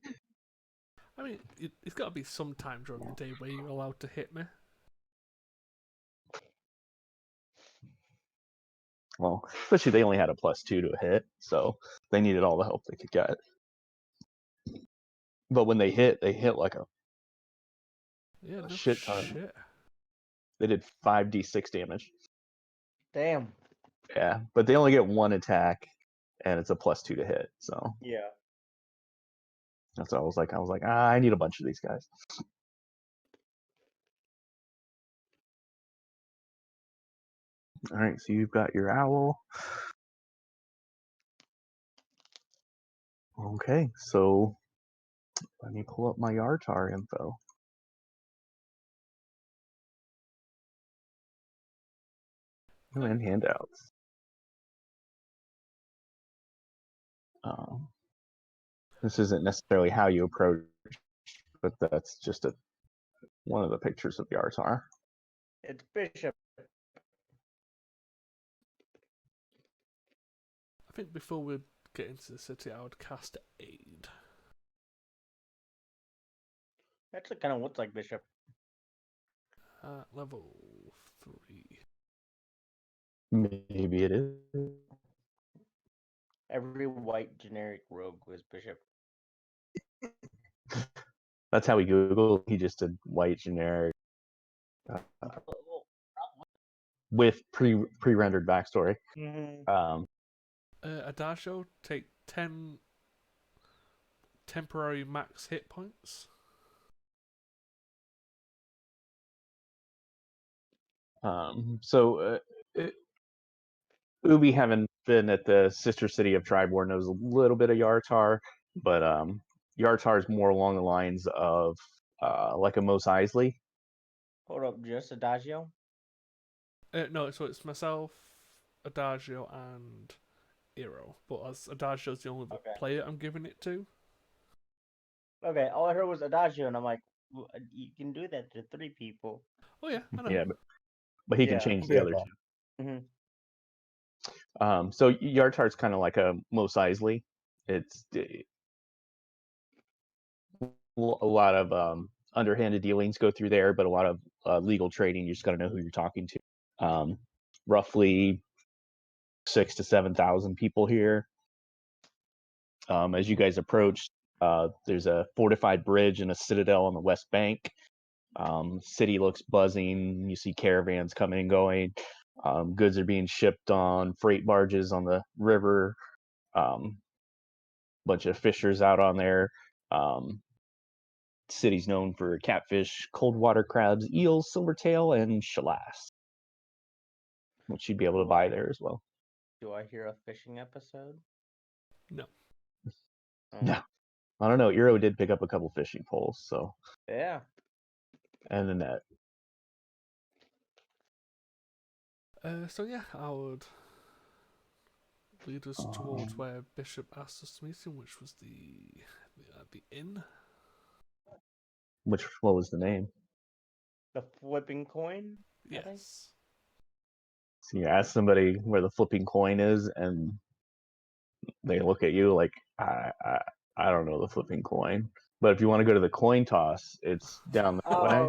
I mean, it's got to be some time during the day where you're allowed to hit me. Well, especially they only had a +2 to a hit, so they needed all the help they could get. But when they hit like a Yeah, no shit ton. shit. They did 5d6 damage. Damn. Yeah, but they only get one attack, and it's a +2 to hit. So Yeah. that's what I was like. I need a bunch of these guys. All right, so you've got your owl. Okay, so let me pull up my Yartar info. Oh, and handouts. This isn't necessarily how you approach, but that's just one of the pictures of Yartar. It's Bishop. I think before we get into the city, I would cast Aid. Actually kind of looks like Bishop. Level 3. Maybe it is. Every white generic rogue was Bishop. That's how he Googled. He just did white generic with pre-rendered backstory. Mm-hmm. Adagio, take 10 temporary max hit points. So Ubi, having been at the sister city of Tribor, knows a little bit of Yartar, but Yartar is more along the lines of like a Mos Eisley. Hold up, just Adagio? No, so it's myself, Adagio, and Eero. But as Adagio's the only player I'm giving it to. Okay, all I heard was Adagio, and I'm like, well, you can do that to 3 people. Oh yeah, I know. Yeah, but he can change the other two. Mm-hmm. So Yartar's kind of like a Mos Eisley. It's a lot of underhanded dealings go through there, but a lot of legal trading. You just got to know who you're talking to. Roughly 6,000 to 7,000 people here. As you guys approach, there's a fortified bridge and a citadel on the west bank. City looks buzzing. You see caravans coming and going. Goods are being shipped on freight barges on the river. Bunch of fishers out on there. City's known for catfish, cold water crabs, eels, silvertail, and shalass, which you'd be able to buy there as well. Do I hear a fishing episode? No. No. I don't know. Eero did pick up a couple fishing poles, so. Yeah. And a net. So yeah, I would lead us towards where Bishop asked us to meet him, which was the inn. What was the name? The flipping coin? Yes. So you ask somebody where the flipping coin is, and they look at you like, I don't know the flipping coin. But if you want to go to the coin toss, it's down that way.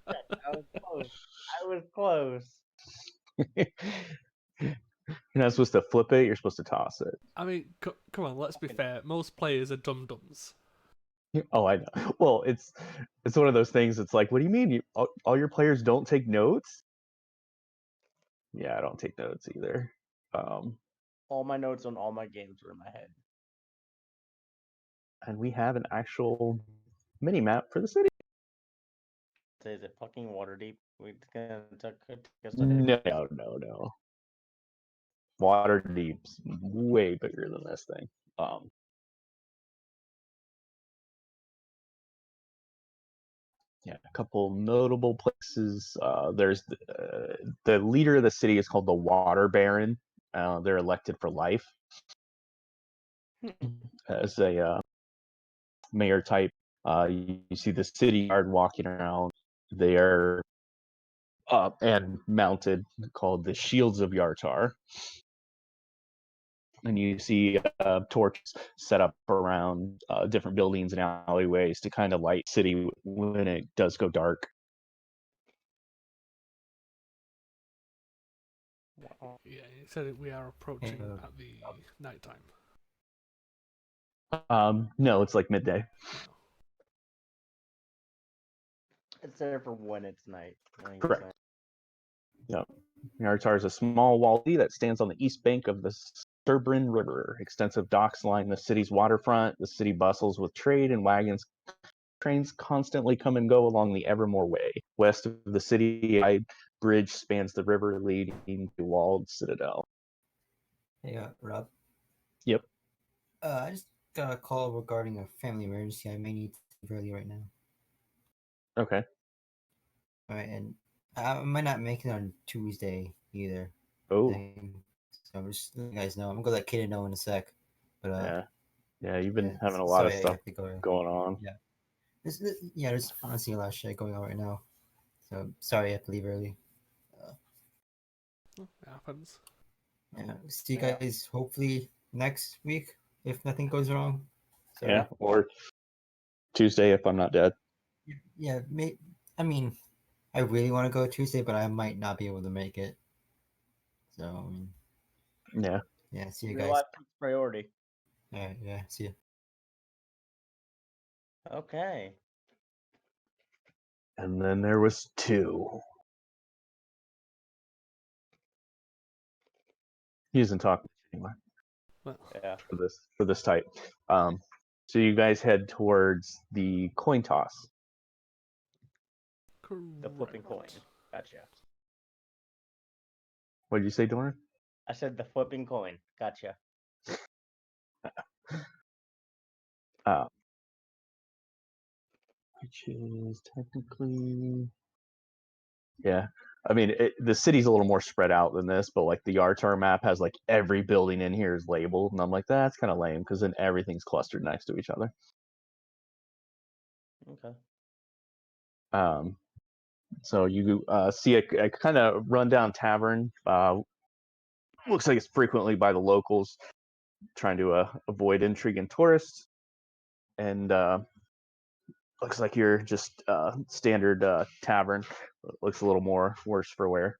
I was close. I was close. You're not supposed to flip it, you're supposed to toss it. I mean, come on, let's be fair. Most players are dum-dums. Oh, I know. Well, it's one of those things. It's like, what do you mean? All your players don't take notes? Yeah, I don't take notes either. All my notes on all my games were in my head. And we have an actual mini map for the city. Is it fucking water deep? We gonna take us No. Water Deep's way bigger than this thing. Yeah, a couple notable places. There's the leader of the city is called the Water Baron. They're elected for life as a mayor type. You see the city guard walking around. They are up and mounted, called the Shields of Yartar. And you see torches set up around different buildings and alleyways to kind of light city when it does go dark. Yeah, he said we are approaching at the nighttime. No, it's like midday. It's there for when it's night. Correct. Yep. Yartar is a small walled city that stands on the east bank of the Sturbrin River. Extensive docks line the city's waterfront. The city bustles with trade and wagons. Trains constantly come and go along the Evermore Way. West of the city, a bridge spans the river leading to walled citadel. Hey, Rob. Yep. I just got a call regarding a family emergency. I may need to leave early right now. Okay. All right, and I might not make it on Tuesday either. Oh. So I'm just letting you guys know. I'm gonna let Kaden know in a sec. But yeah, you've been having a lot of stuff going on. Yeah. There's honestly a lot of shit going on right now. So sorry I have to leave early. It happens. Yeah. See you guys hopefully next week if nothing goes wrong. Sorry. Yeah, or Tuesday if I'm not dead. Yeah, I mean, I really want to go Tuesday, but I might not be able to make it. So, yeah. Yeah, see you Real guys. life priority. All right, yeah, see you. Okay. And then there was 2. He isn't talking anymore. Yeah. For this type. So you guys head towards the coin toss. Correct. The flipping coin. Gotcha. What did you say, Doran? I said the flipping coin. Gotcha. Which is technically, yeah. I mean, the city's a little more spread out than this, but like the Yartar map has like every building in here is labeled, and I'm like, that's kind of lame because then everything's clustered next to each other. Okay. So you see a kind of rundown tavern. Looks like it's frequently by the locals, trying to avoid intrigue and tourists. And looks like your just standard tavern. Looks a little more worse for wear.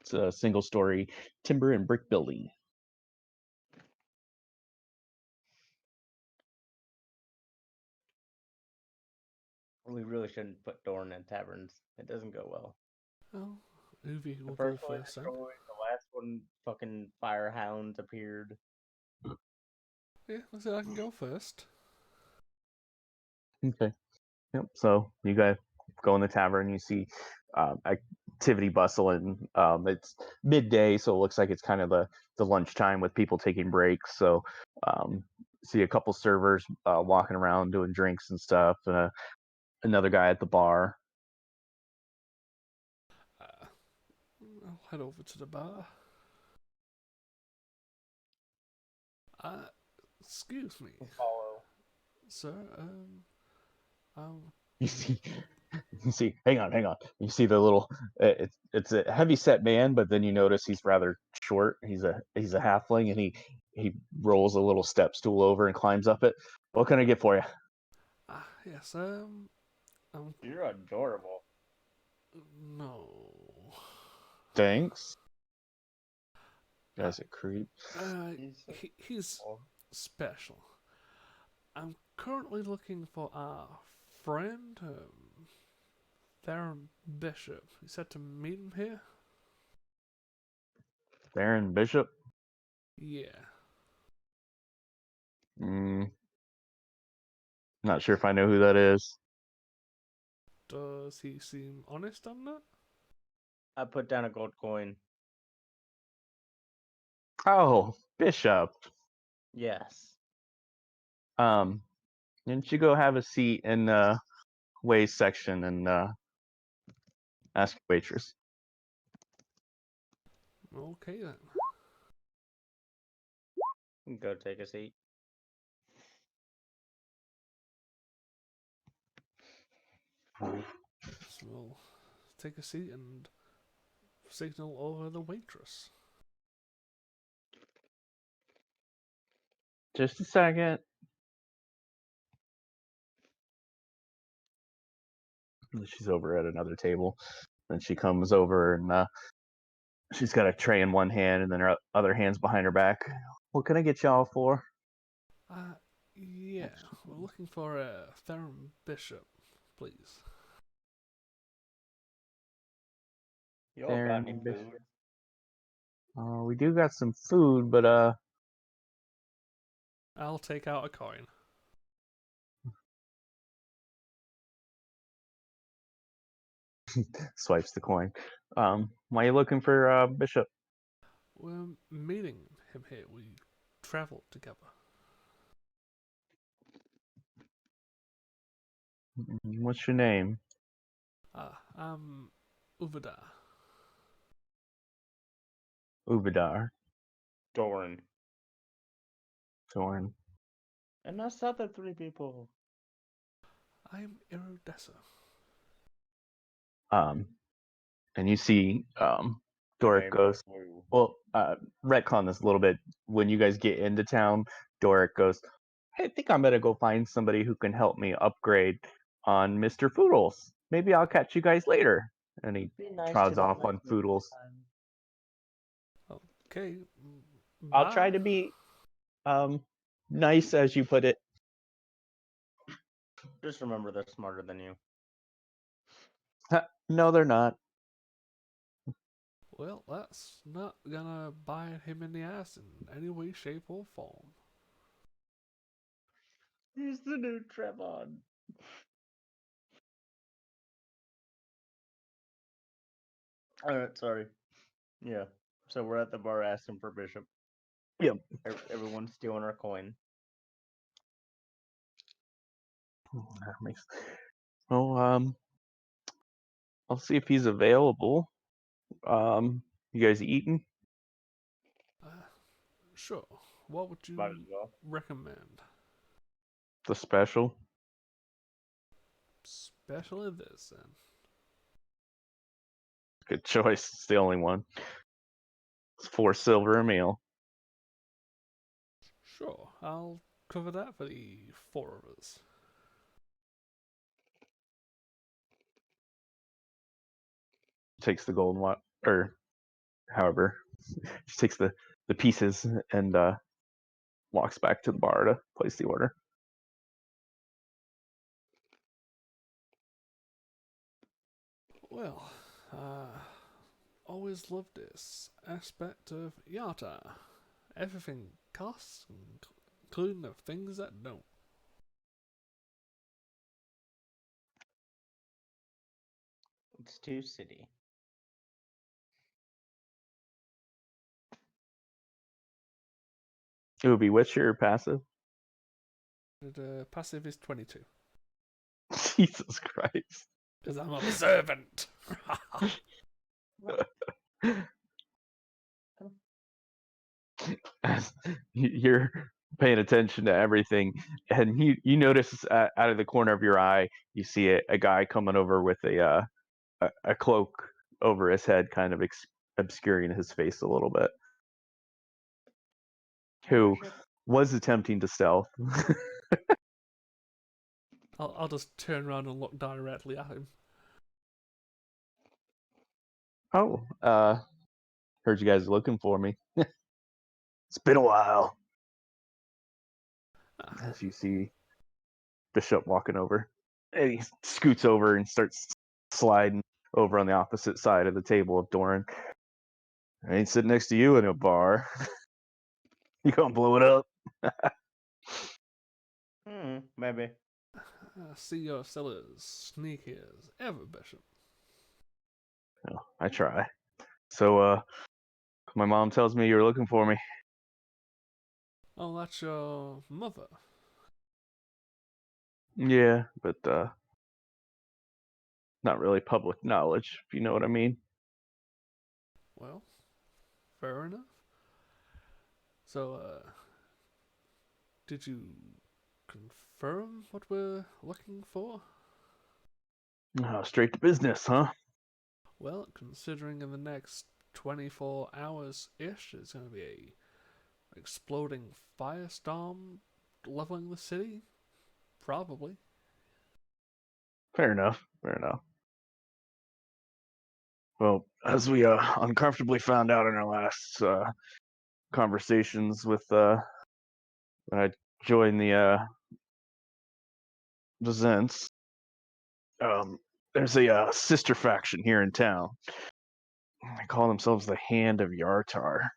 It's a single-story timber and brick building. We really shouldn't put Dorn in taverns. It doesn't go well. Well, Uvi The will go first one first then. destroyed, the last one fucking fire hounds appeared. Yeah, I said I can go first. Okay. Yep. So you guys go in the tavern. You see activity bustle, and it's midday, so it looks like it's kind of the lunchtime with people taking breaks. So see a couple servers walking around doing drinks and stuff, and another guy at the bar. I'll head over to the bar. Excuse me, Follow. sir. You see, you see. Hang on. You see the little. It's a heavy set man, but then you notice he's rather short. He's a halfling, and he rolls a little step stool over and climbs up it. What can I get for you? Yes. You're adorable. No. Thanks. Guy's a creep. He's special. I'm currently looking for our friend, Theron Bishop. He said to meet him here. Baron Bishop. Yeah. Not sure if I know who that is. Does he seem honest on that? I put down a gold coin. Oh, Bishop. Yes. Didn't you go have a seat in the ways section and ask the waitress? Okay then. Go take a seat. So we'll take a seat and signal over the waitress. Just a second. She's over at another table. Then she comes over and she's got a tray in one hand and then her other hand's behind her back. What can I get y'all for? Yeah, we're looking for a Theron Bishop, please. You all got Theron any Bishop. food? We do got some food, but I'll take out a coin. swipes the coin. Why are you looking for Bishop? We're meeting him here. We traveled together. What's your name? I'm Uvada. Ubadar. Dorn. Thorn. And us other three people. I'm Irodessa. And you see Doric goes, well, retcon this a little bit. When you guys get into town, Doric goes, I think I'm gonna go find somebody who can help me upgrade on Mr. Foodles. Maybe I'll catch you guys later. And he trods off on Foodles. Okay. I'll try to be nice, as you put it. Just remember they're smarter than you. No, they're not. Well, that's not gonna bite him in the ass in any way, shape, or form. He's the new Trevon. Alright, sorry. Yeah. So we're at the bar asking for Bishop. Yep. Everyone's stealing our coin. That makes. Oh, I'll see if he's available. You guys eating? Sure. What would you Might as well. recommend? The special? Especially this, then. Good choice. It's the only one. It's 4 silver a meal. Sure, I'll cover that for the 4 of us. takes the golden watch, or however, she takes the pieces and walks back to the bar to place the order. Well, always loved this aspect of Yartar. Everything costs, including the things that don't. It's too city. It would be Witcher or passive. The passive is 22. Jesus Christ. Because I'm observant. You're paying attention to everything, and you notice out of the corner of your eye, you see a guy coming over with a cloak over his head, kind of obscuring his face a little bit. Who was attempting to stealth. I'll just turn around and look directly at him. Oh, heard you guys are looking for me. It's been a while. As you see Bishop walking over, and he scoots over and starts sliding over on the opposite side of the table of Doran. I ain't sitting next to you in a bar. You gonna blow it up? Maybe. I see you're still as sneaky as ever, Bishop. No, I try. So, my mom tells me you're looking for me. Oh, that's your mother. Yeah, but not really public knowledge, if you know what I mean. Well, fair enough. So, did you confirm what we're looking for? Straight to business, huh? Well, considering in the next 24 hours-ish, there's going to be a exploding firestorm leveling the city, probably. Fair enough. Well, as we uncomfortably found out in our last conversations with when I joined the Zents, there's a sister faction here in town. They call themselves the Hand of Yartar.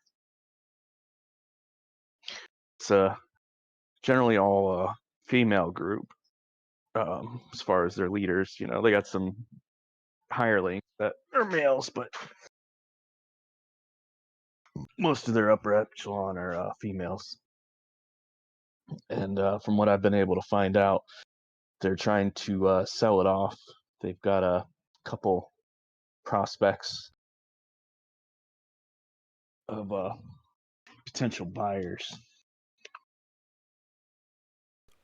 It's generally all female group. As far as their leaders, they got some hirelings that are males, but most of their upper echelon are females. And from what I've been able to find out, they're trying to sell it off. They've got a couple prospects of potential buyers.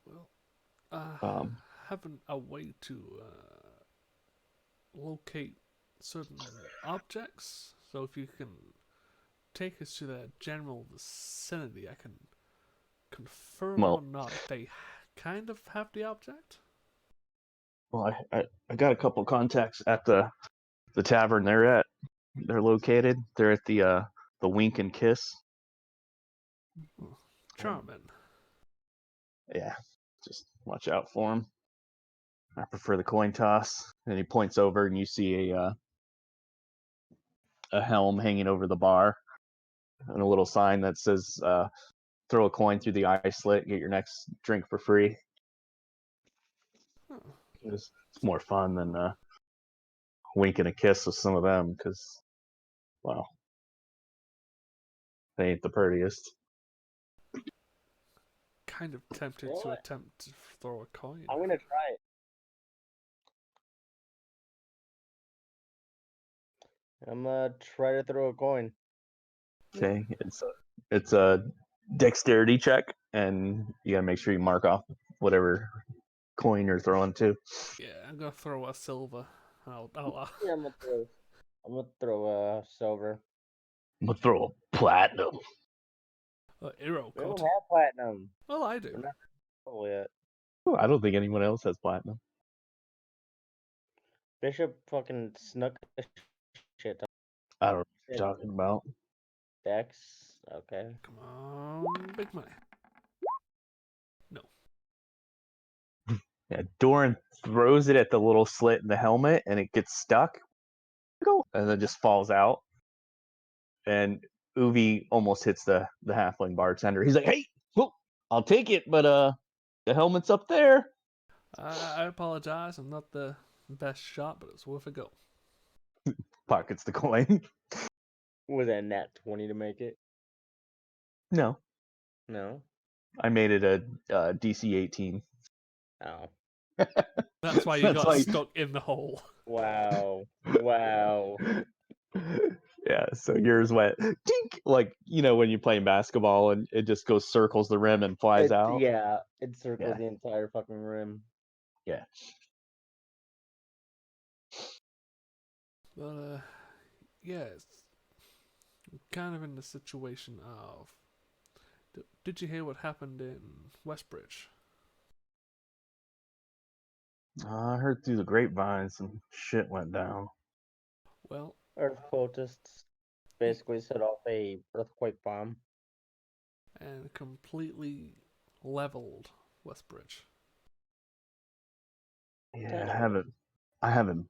Well, having a way to locate certain objects, so if you can take us to their general vicinity, I can confirm or not if they kind of have the object. Well, I got a couple contacts at the tavern they're located. They're at the Wink and Kiss. Charming. Yeah, just watch out for them. I prefer the coin toss. And he points over, and you see a helm hanging over the bar, and a little sign that says, "Throw a coin through the eye slit, get your next drink for free." Huh. It's more fun than wink and a kiss with some of them, because, well, they ain't the prettiest. Kind of tempted to attempt to throw a coin. I'm gonna try it. I'm gonna try to throw a coin. Okay, it's a dexterity check, and you gotta make sure you mark off whatever coin you're throwing to. Yeah, I'm gonna throw a silver. Yeah, I'm gonna throw a silver. I'm gonna throw a platinum. Hero We don't code. have platinum. Well, I do. We're not full yet. Oh, I don't think anyone else has platinum. Bishop fucking snuck the I don't know what you're talking about. Dex. Okay. Come on, big money. No. Yeah, Doran throws it at the little slit in the helmet, and it gets stuck, and then just falls out. And Uvi almost hits the halfling bartender. He's like, "Hey, whoa, I'll take it, but the helmet's up there." I apologize. I'm not the best shot, but it's worth a go. Pockets the coin. Was that nat 20 to make it? No, No. I made it a DC 18. Oh. That's why you That's got why- stuck in the hole. Wow. Wow. Yeah, so yours went dink, like when you're playing basketball and it just goes circles the rim and flies out. Yeah, it circles Yeah. the entire fucking rim. Yeah. But yeah, it's kind of in the situation of. Did you hear what happened in Westbridge? I heard through the grapevine some shit went down. Well, Earth cultists basically set off a earthquake bomb. and completely leveled Westbridge. Yeah, I haven't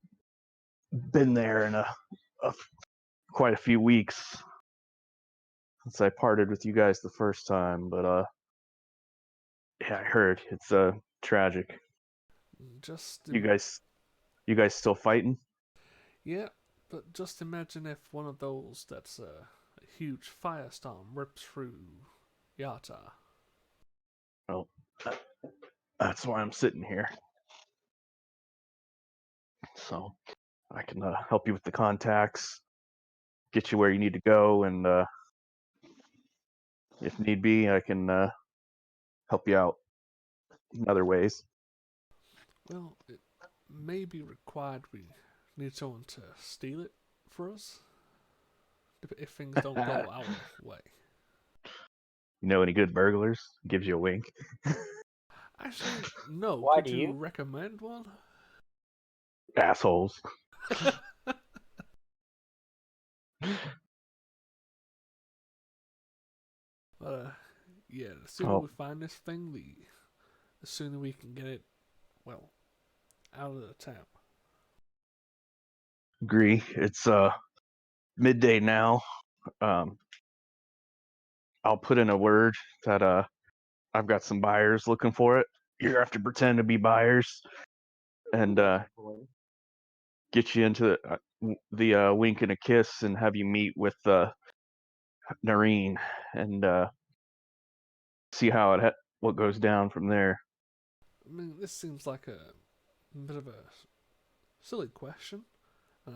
been there in quite a few weeks since I parted with you guys the first time, but yeah, I heard it's tragic. Just You guys still fighting? yeah, but just imagine if one of those that's a huge firestorm rips through Yartar. Well, that's why I'm sitting here. So I can help you with the contacts, get you where you need to go, and if need be, I can help you out in other ways. Well, it may be required we need someone to steal it for us if things don't go our way. You know any good burglars? Gives you a wink. Actually, no. Why Could do you you? recommend one? Assholes. Yeah, the sooner Oh. we find this thing, the sooner we can get it, well, out of the town. Agree. It's midday now. I'll put in a word that I've got some buyers looking for it. You have to pretend to be buyers and get you into the wink and a kiss and have you meet with Nareen and see how what goes down from there. I mean, this seems like a bit of a silly question. I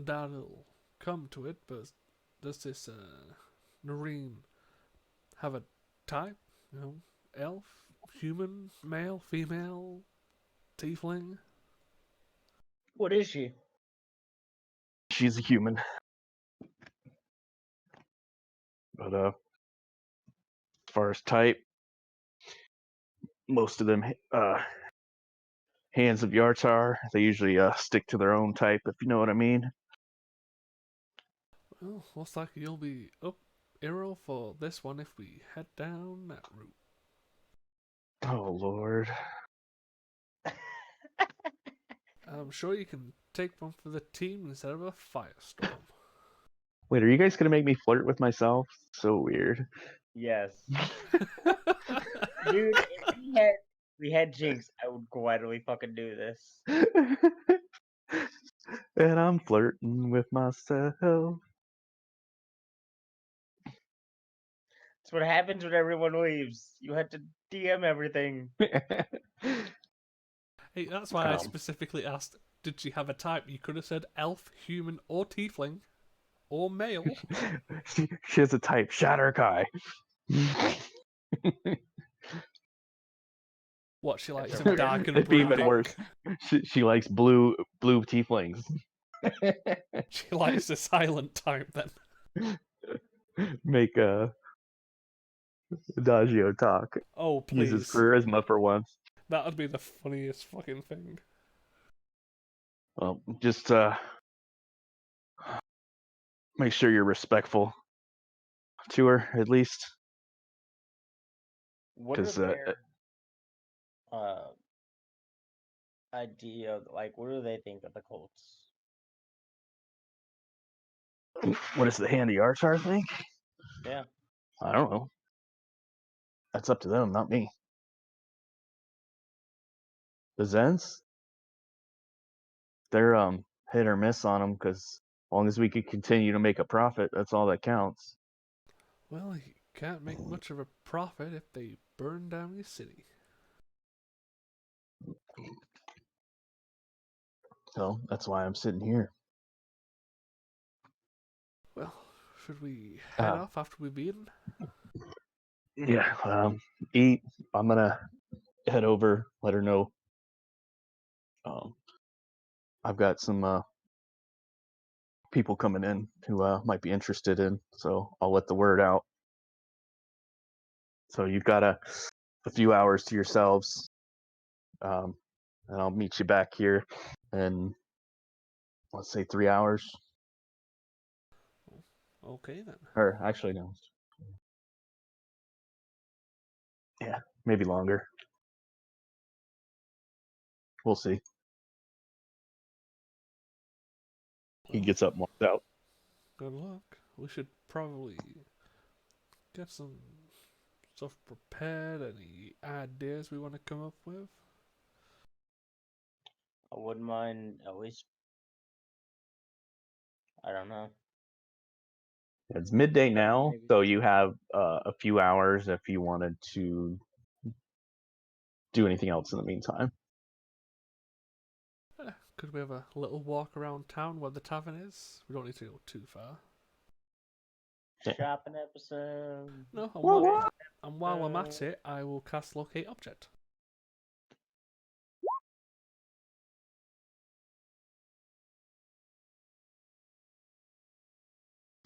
doubt it'll come to it, but does this Noreen have a type? You know, elf, human, male, female, tiefling? What is she? She's a human. But as far as type, most of them hands of Yartar, they usually stick to their own type, if you know what I mean. Well, looks like you'll be up arrow for this one if we head down that route. Oh Lord. I'm sure you can take one for the team instead of a firestorm. Wait, are you guys gonna make me flirt with myself? So weird. Yes. Dude, if we had Jinx, I would gladly fucking do this. And I'm flirting with myself. That's what happens when everyone leaves. You had to DM everything. Hey, that's why I specifically asked, did she have a type? You could have said elf, human, or tiefling, or male. she has a type, Shatterkai. What, she likes That's them okay. dark and It'd be brooding? even worse. She likes blue tieflings. She likes the silent type then. Make Adagio talk. Oh, Use his please. charisma for once. That would be the funniest fucking thing. Well, just make sure you're respectful to her at least. What are 'Cause, their idea of, like, what do they think of the cults? What does the hand of Yartar think? Yeah. I don't know. That's up to them, not me. The Zens, they're hit or miss on them because as long as we could continue to make a profit, that's all that counts. Well, you can't make much of a profit if they burn down your city. So that's why I'm sitting here. Well, should we head off after we've eaten? Yeah, eat. I'm gonna head over, let her know. I've got some people coming in who might be interested in, so I'll let the word out. So you've got a few hours to yourselves, and I'll meet you back here in, let's say, 3 hours. Okay then. Or actually, no. Yeah, maybe longer. We'll see. He Well, gets up and walks out. good luck. We should probably get some stuff prepared. Any ideas we want to come up with? I wouldn't mind at least. I don't know. It's midday now, Maybe. so you have a few hours if you wanted to do anything else in the meantime. Could we have a little walk around town where the tavern is? We don't need to go too far. Yeah. Shopping episode. No, What? And while I'm at it, I will cast Locate Object.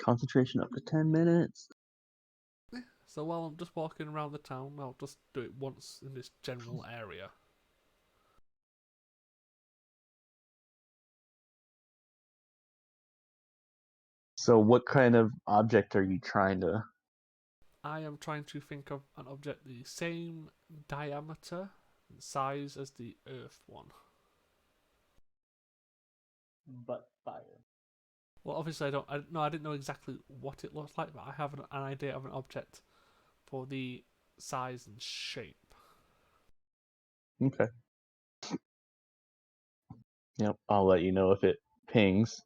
Concentration up to 10 minutes. So while I'm just walking around the town, I'll just do it once in this general area. So what kind of object are you trying to... I am trying to think of an object the same diameter and size as the Earth one. But fire. Well, obviously I didn't know exactly what it looks like, but I have an idea of an object for the size and shape. Okay. Yep, I'll let you know if it pings.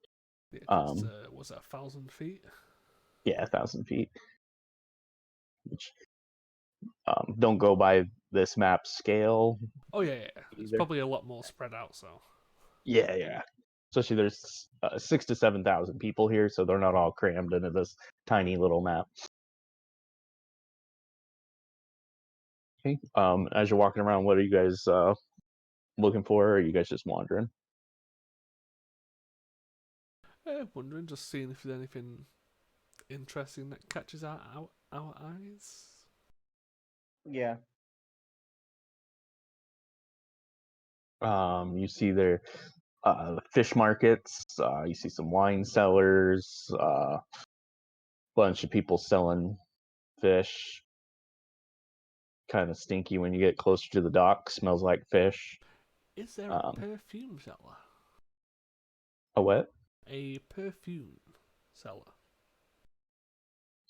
Yeah, because was it 1,000 feet? Yeah, 1,000 feet. Which, don't go by this map scale. Oh yeah. It's Either. probably a lot more spread out. So. Yeah. Especially there's 6,000 to 7,000 people here, so they're not all crammed into this tiny little map. Okay. As you're walking around, what are you guys looking for, or are you guys just wandering? Wondering, just seeing if there's anything interesting that catches our eyes. Yeah. You see there fish markets. You see some wine cellars. Bunch of people selling fish. Kind of stinky when you get closer to the dock. Smells like fish. Is there a perfume seller? A what? A perfume seller.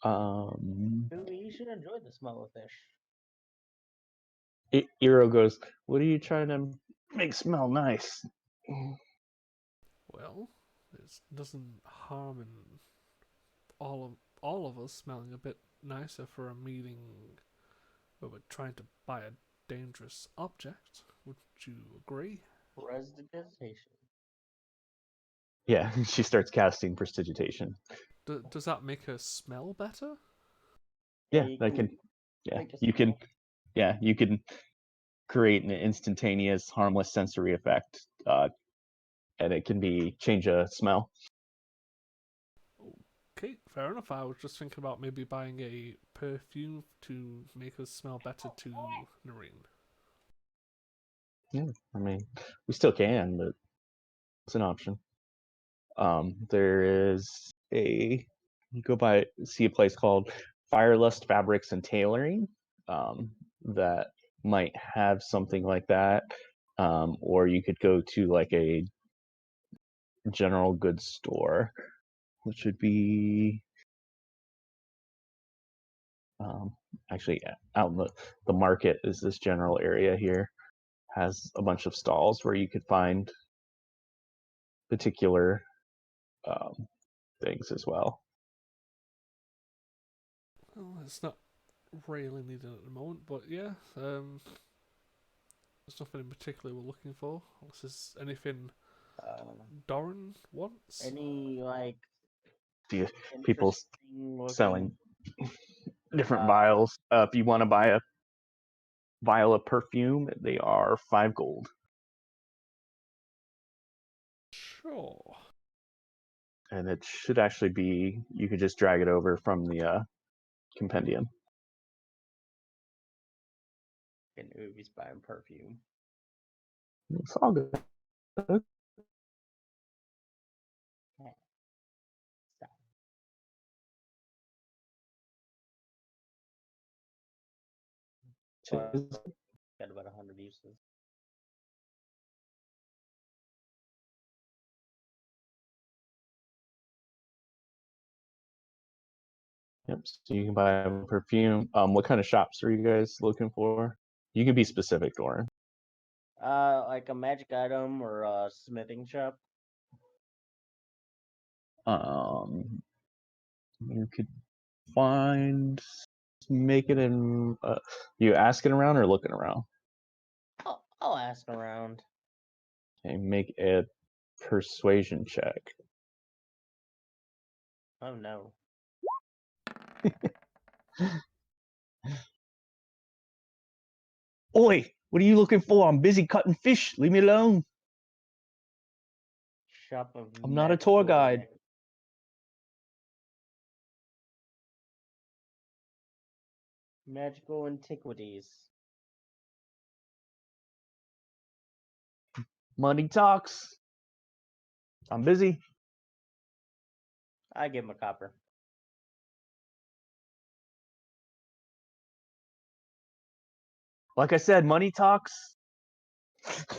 You should enjoy the smell of fish. Eero goes, "What are you trying to make smell nice?" Well, it doesn't harm in all of us smelling a bit nicer for a meeting where we're trying to buy a dangerous object. Would you agree? Prestidigitation. Yeah, she starts casting prestidigitation. Does that make her smell better? Yeah, you that can can. Yeah, make a you can. smell. Yeah, you can create an instantaneous, harmless sensory effect, and it can be change a smell. Okay, fair enough. I was just thinking about maybe buying a perfume to make us smell better to Noreen. Yeah, I mean, we still can, but it's an option. There is see a place called Firelust Fabrics and Tailoring that might have something like that. Or you could go to like a general goods store, which would be actually out in the market is this general area here, has a bunch of stalls where you could find particular things as well. Well, it's not really needed at the moment, but yeah, there's nothing in particular we're looking for. Unless there's anything Doran wants. Any like See people interesting looking selling different vials. If you want to buy a vial of perfume, they are 5 gold. Sure. And it should actually be, you could just drag it over from the compendium. and Ubi's buying perfume. It's all good. Stop. Got about 100 uses. Yep, so you can buy perfume. What kind of shops are you guys looking for? You can be specific, Doran. Like a magic item or a smithing shop. You could make it in. You asking around or looking around? I'll ask around. Okay, make a persuasion check. Oh no. Oi, what are you looking for? I'm busy cutting fish. Leave me alone. Shop of I'm not a tour guide. Magical antiquities. Money talks. I'm busy. I give him a copper. Like I said, money talks. God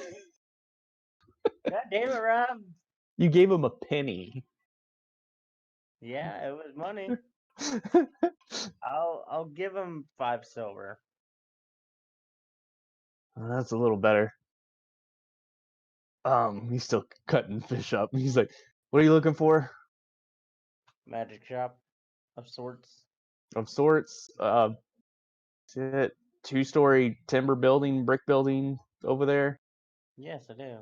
damn it, Rob. You gave him a penny. Yeah, it was money. I'll give him 5 silver. That's a little better. He's still cutting fish up. He's like, "What are you looking for?" Magic shop of sorts. Of sorts. It 2-story timber building, brick building over there. Yes, I do.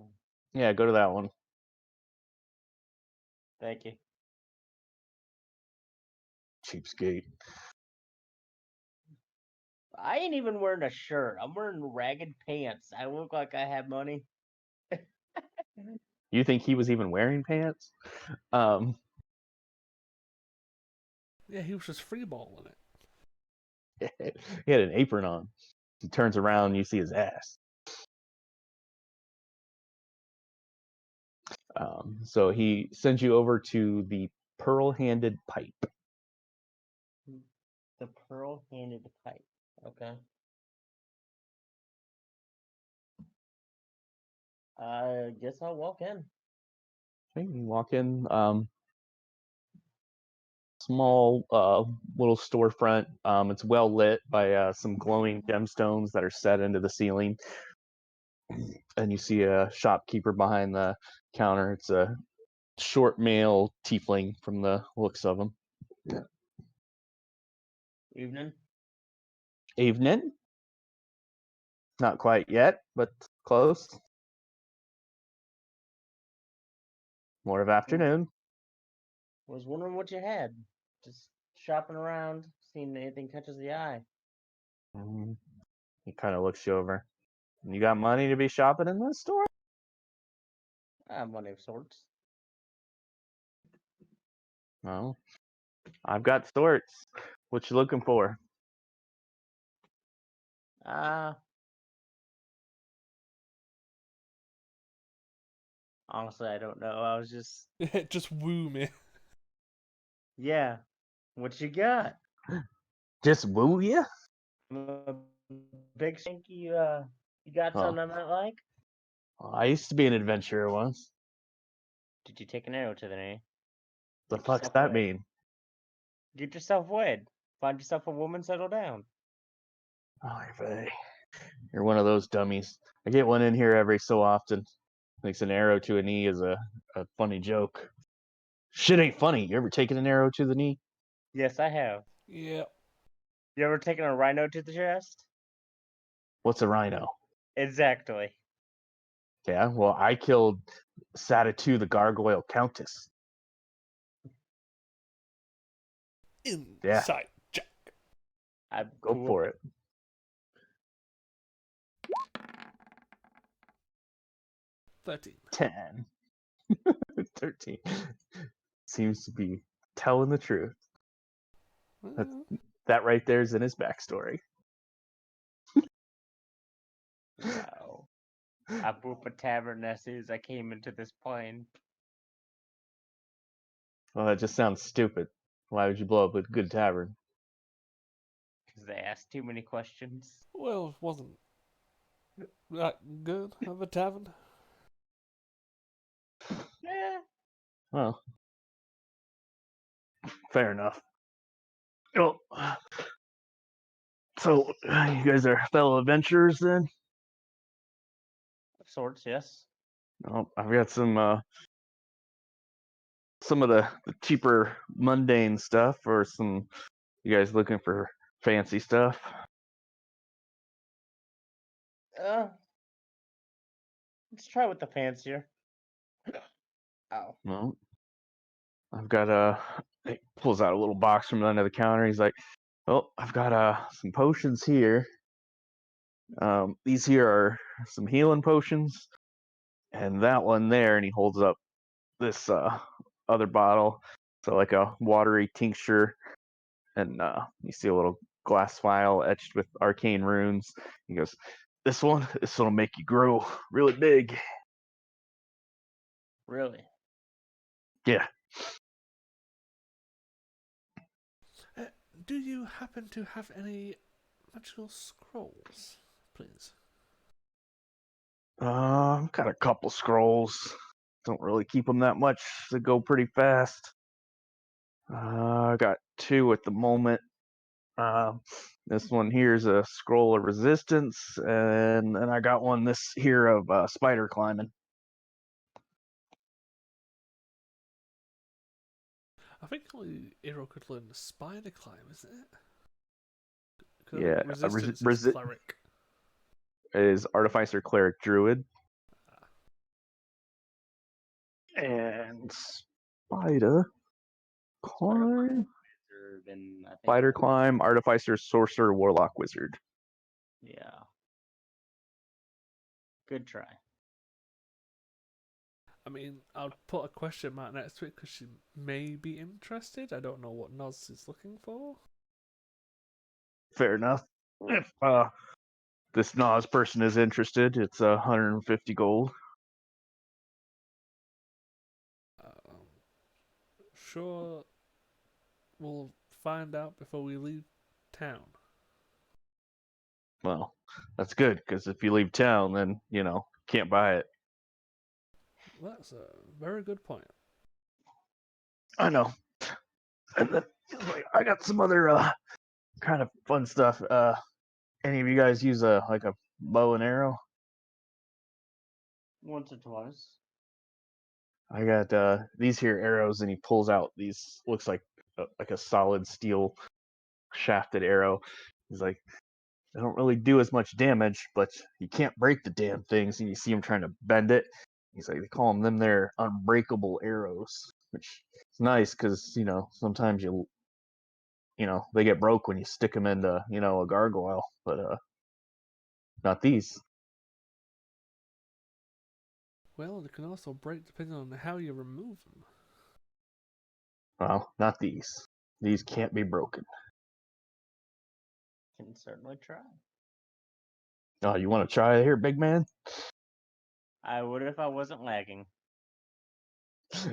Yeah, go to that one. Thank you. Cheapskate. I ain't even wearing a shirt. I'm wearing ragged pants. I look like I have money. You think he was even wearing pants? Yeah, he was just freeballing it. He had an apron on. He turns around and you see his ass. So he sends you over to the pearl-handed pipe. The pearl-handed pipe. Okay. I guess I'll walk in. Okay, you walk in. Small little storefront. It's well lit by some glowing gemstones that are set into the ceiling. And you see a shopkeeper behind the counter. It's a short male tiefling from the looks of him. Evening. Evening. Not quite yet, but close. More of afternoon. Was wondering what you had. Just shopping around, seeing anything catches the eye. He kind of looks you over. You got money to be shopping in this store? I have money of sorts. No. I've got sorts. What you looking for? Honestly, I don't know. I was just Just woo me. Yeah. What you got? Just woo ya? A big stinky, you got Oh. something I might like? Well, I used to be an adventurer once. Did you take an arrow to the knee? The Get fuck's yourself that wed. mean? Get yourself wed. Find yourself a woman, settle down. Oh, you're one of those dummies. I get one in here every so often. Thinks an arrow to a knee is a funny joke. Shit ain't funny. You ever taken an arrow to the knee? Yes, I have. Yeah. You ever taken a rhino to the chest? What's a rhino? Exactly. Yeah, well, I killed Satitu the Gargoyle Countess. Yeah, Inside check. I'm go cool. for it. 13. 10. 13. Seems to be telling the truth. That right there's in his backstory. Wow. I blew up a tavern as soon as I came into this plane. Well, that just sounds stupid. Why would you blow up a good tavern? Because they asked too many questions. Well, it wasn't that good of a tavern. Yeah. Well, fair enough. Well, so you guys are fellow adventurers then? Of sorts, yes. Oh, I've got some of the cheaper mundane stuff, or some you guys looking for fancy stuff? Let's try with the fancier. Ow. Well, I've got he pulls out a little box from under the counter. He's like, "Well, I've got some potions here. These here are some healing potions, and that one there." And he holds up this other bottle, so like a watery tincture, and you see a little glass vial etched with arcane runes. He goes, "This one'll make you grow really big." Really? Yeah. Do you happen to have any magical scrolls, please? Got a couple scrolls. Don't really keep them that much. They go pretty fast. I got 2 at the moment. This one here is a scroll of resistance, and then I got one this here of spider climbing. I think only Hero could learn the spider climb, isn't it? 'Cause Yeah, resistance is cleric. is artificer, cleric, druid, and spider climb. Wizard and I think Spider climb, artificer, sorcerer, warlock, wizard. yeah. Good try. I mean, I'll put a question mark next to it because she may be interested. I don't know what Noz is looking for. Fair enough. If this Nas person is interested, it's 150 gold. Sure, we'll find out before we leave town. Well, that's good, because if you leave town, then, can't buy it. That's a very good point. I know. And then I got some other kind of fun stuff. Any of you guys use a bow and arrow? Once or twice. I got these here arrows, and he pulls out these, looks like a solid steel shafted arrow. He's like, they don't really do as much damage, but you can't break the damn things. And you see him trying to bend it. He's like, they call them their unbreakable arrows, which is nice because sometimes they get broke when you stick them into a gargoyle, but not these. Well, they can also break depending on how you remove them. Well, not these. These can't be broken. Can certainly try. Oh, you want to try it here, big man? I would if I wasn't lagging.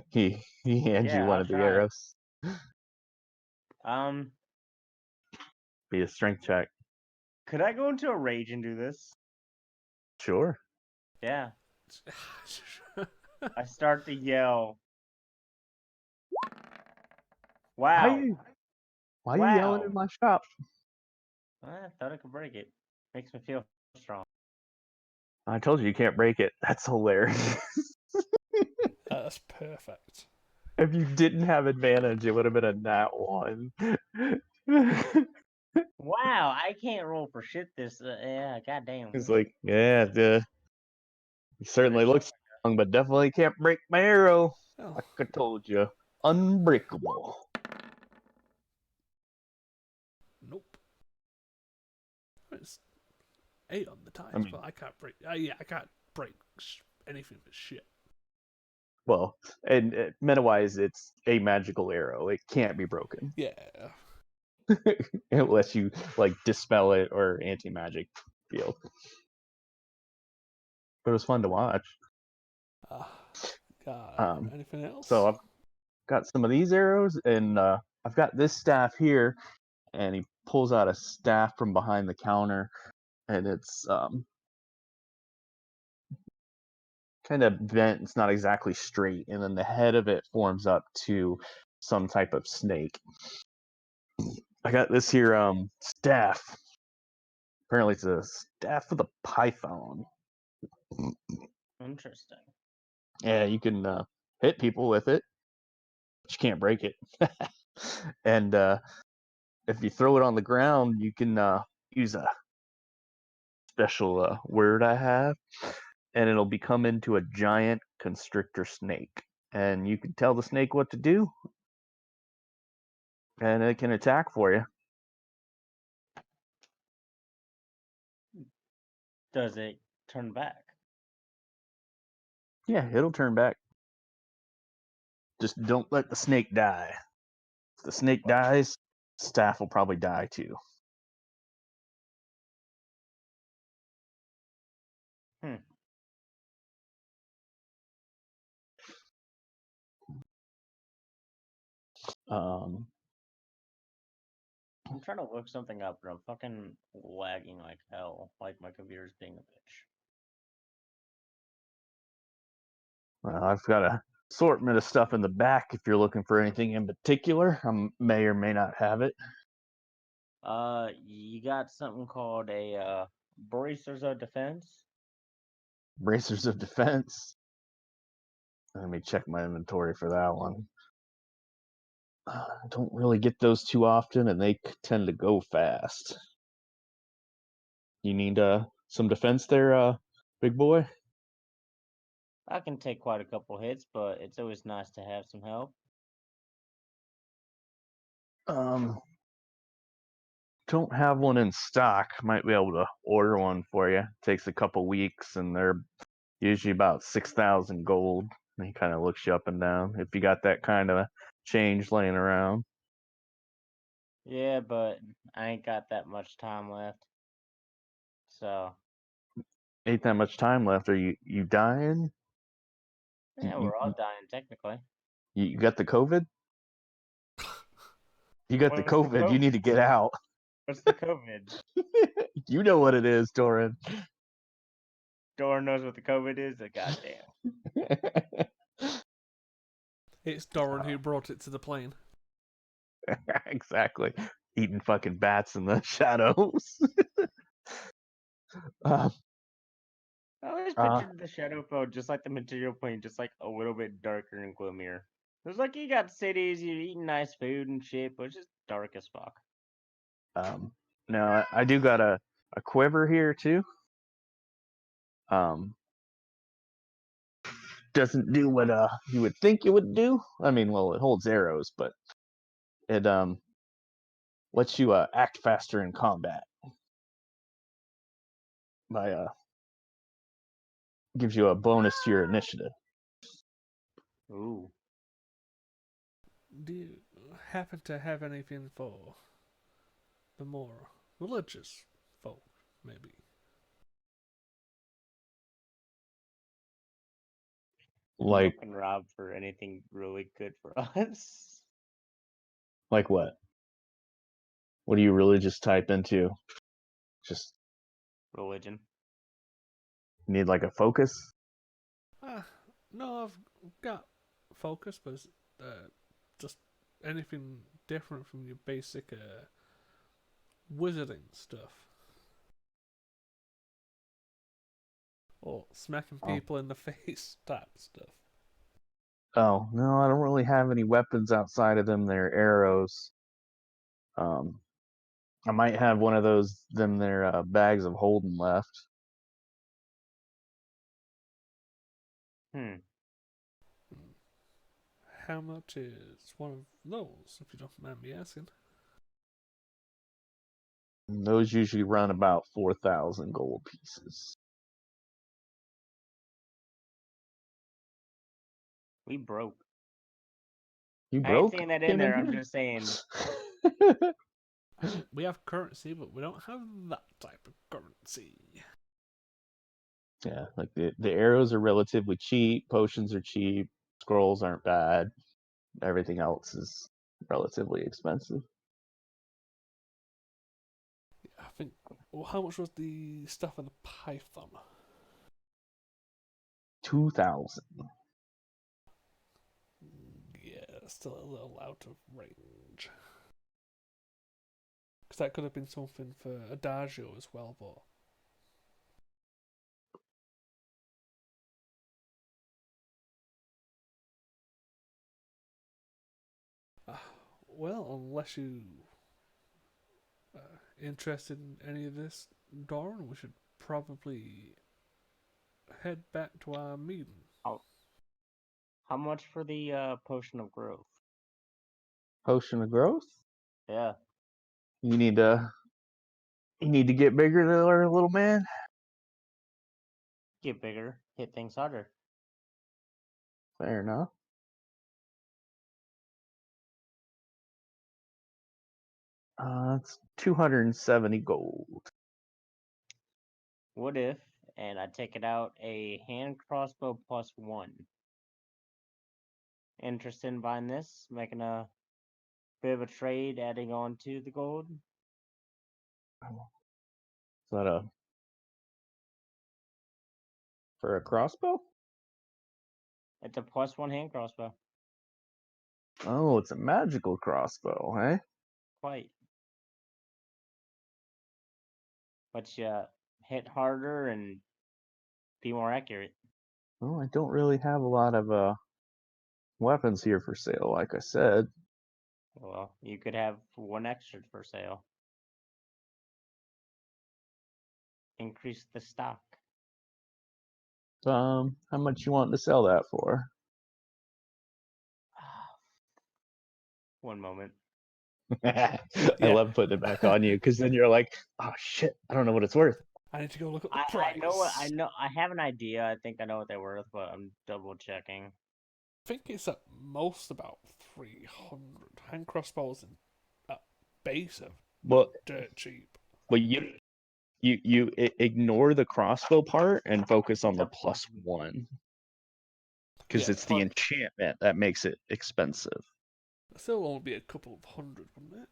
He hands you Yeah, one I'll of the try it. arrows. Be a strength check. Could I go into a rage and do this? Sure. Yeah. I start to yell. Wow. Why are you yelling in my shop? I thought I could break it. Makes me feel strong. I told you can't break it. That's hilarious. That's perfect. If you didn't have advantage, it would have been a nat 1. Wow, I can't roll for shit this. Yeah, goddamn. He's like, yeah, he certainly looks strong, but definitely can't break my arrow. Oh, Like I told you, unbreakable. nope. It's 8 on the times, I mean- but I can't break. I can't break anything for shit. Well, and meta-wise, it's a magical arrow. It can't be broken Yeah. unless you like dispel it or anti-magic field. But it was fun to watch. God, anything else? So I've got some of these arrows, and I've got this staff here, and he pulls out a staff from behind the counter, and it's kind of bent. It's not exactly straight, and then the head of it forms up to some type of snake. I got this here staff. Apparently, it's a staff with a python. Interesting. Yeah, you can hit people with it, but you can't break it. And if you throw it on the ground, you can use a special word I have, and it'll become into a giant constrictor snake. And you can tell the snake what to do, and it can attack for you. Does it turn back? Yeah, it'll turn back. Just don't let the snake die. If the snake dies, staff will probably die too. Um, I'm trying to look something up, but I'm fucking lagging like hell. Like my computer's being a bitch. well, I've got a assortment of stuff in the back if you're looking for anything in particular. I may or may not have it. You got something called a bracers of defense. Bracers of defense. Let me check my inventory for that one. I don't really get those too often, and they tend to go fast. You need some defense there, big boy? I can take quite a couple hits, but it's always nice to have some help. Don't have one in stock. Might be able to order one for you. Takes a couple weeks, and they're usually about 6,000 gold. And he kind of looks you up and down if you got that kind of change laying around. Yeah, but I ain't got that much time left. So Ain't that much time left. Are you dying? yeah, we're all dying technically. You got the COVID? You got the What's the COVID. You need to get out. What's the COVID? You know what it is, Doran. Doran knows what the COVID is. Goddamn. It's Doran who brought it to the plane. Exactly. Eating fucking bats in the shadows. I always pictured the shadow phone just like the material plane, just like a little bit darker and gloomier. It's like you got cities, you're eating nice food and shit, but it's just dark as fuck. Now I do got a quiver here too. Doesn't do what you would think it would do. I mean, well, it holds arrows, but it lets you act faster in combat by gives you a bonus to your initiative. Ooh. Do you happen to have anything for the more religious folk, maybe? Like Looking Rob for anything really good for us. like what? What do you religious type into? Just Religion. need like a focus? No, I've got focus, but it's, just anything different from your basic wizarding stuff. Or smacking people in the face type stuff. Oh, no, I don't really have any weapons outside of them. They're arrows. I might have one of those, their bags of holding left. How much is one of those, if you don't mind me asking? And those usually run about 4,000 gold pieces. We broke. You I ain't broke? saying that in Came there. I'm here? just saying. I mean, we have currency, but we don't have that type of currency. Yeah, like the arrows are relatively cheap, potions are cheap, scrolls aren't bad. Everything else is relatively expensive. I think. Well, how much was the stuff in the python? 2,000. Yeah, still a little out of range. Because that could have been something for Adagio as well, but. Well, unless you interested in any of this, Doran, we should probably head back to our meeting. How much for the potion of growth? Potion of growth? Yeah. You need to get bigger there, little man. Get bigger, hit things harder. Fair enough. It's 270 gold. What if, and I take it out, a hand crossbow +1? Interested in buying this? Making a bit of a trade, adding on to the gold? Is that for a crossbow? It's a +1 hand crossbow. Oh, it's a magical crossbow, eh? Quite. But you hit harder and be more accurate. Well, I don't really have a lot of weapons here for sale, like I said. Well, you could have one extra for sale. Increase the stock. How much you want to sell that for? One moment. I Yeah. love putting it back on you because then you're like, oh shit, I don't know what it's worth. I need to go look at the I price. know what I know. I have an idea. I think I know what they're worth, but I'm double checking. I think it's at most about 300. Hand crossbows at base of Well, dirt cheap. but you ignore the crossbow part and focus on the +1 because Yeah. it's the enchantment that makes it expensive. It still only be a couple of hundred, wouldn't it?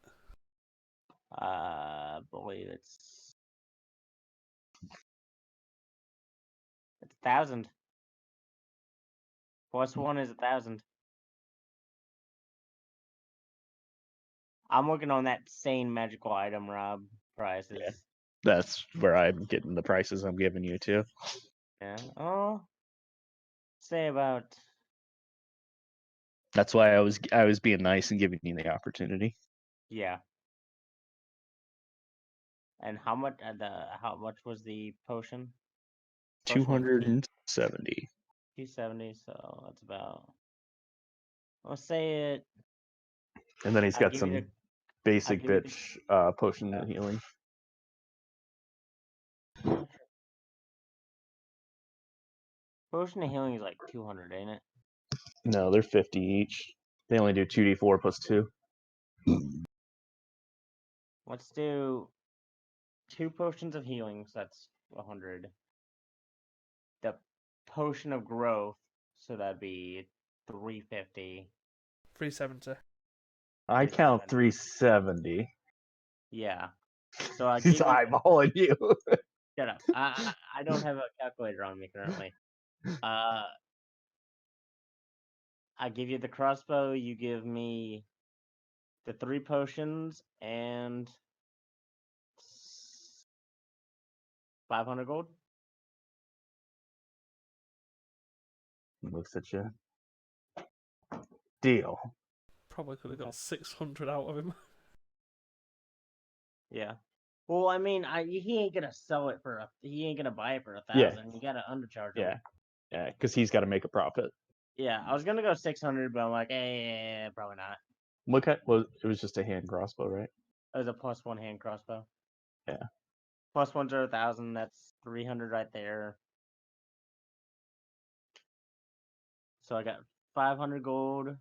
I believe it's 1,000. +1 is 1,000. I'm looking on that same magical item, Rob. Prices. Yeah. That's where I'm getting the prices I'm giving you too. Yeah. Oh. Say about. That's why I was being nice and giving you the opportunity. Yeah. And how much? How much was the potion? 270. 270. So that's about. Let's say it. And then he's I'll got give you some basic give you the- bitch potion of healing. Potion of healing is like 200, ain't it? No, they're 50 each. They only do 2d4 plus 2. Let's do 2 potions of healing, so that's 100. The potion of growth, so that'd be 350. 370. I count 370. Yeah. So I He's give you. eyeballing you. Shut up. I don't have a calculator on me currently. I give you the crossbow. You give me the 3 potions and 500 gold. Looks at you. Deal. Probably could have Okay. got 600 out of him. Yeah. Well, I mean, he ain't gonna sell it for he ain't gonna buy it for Yeah. 1,000. You gotta undercharge him. Yeah, because he's got to make a profit. Yeah, I was gonna go 600, but I'm like, probably not. Look at it was just a hand crossbow, right? It was a +1 hand crossbow. Yeah. +1s are 1,000. That's 300 right there. So I got 500 gold.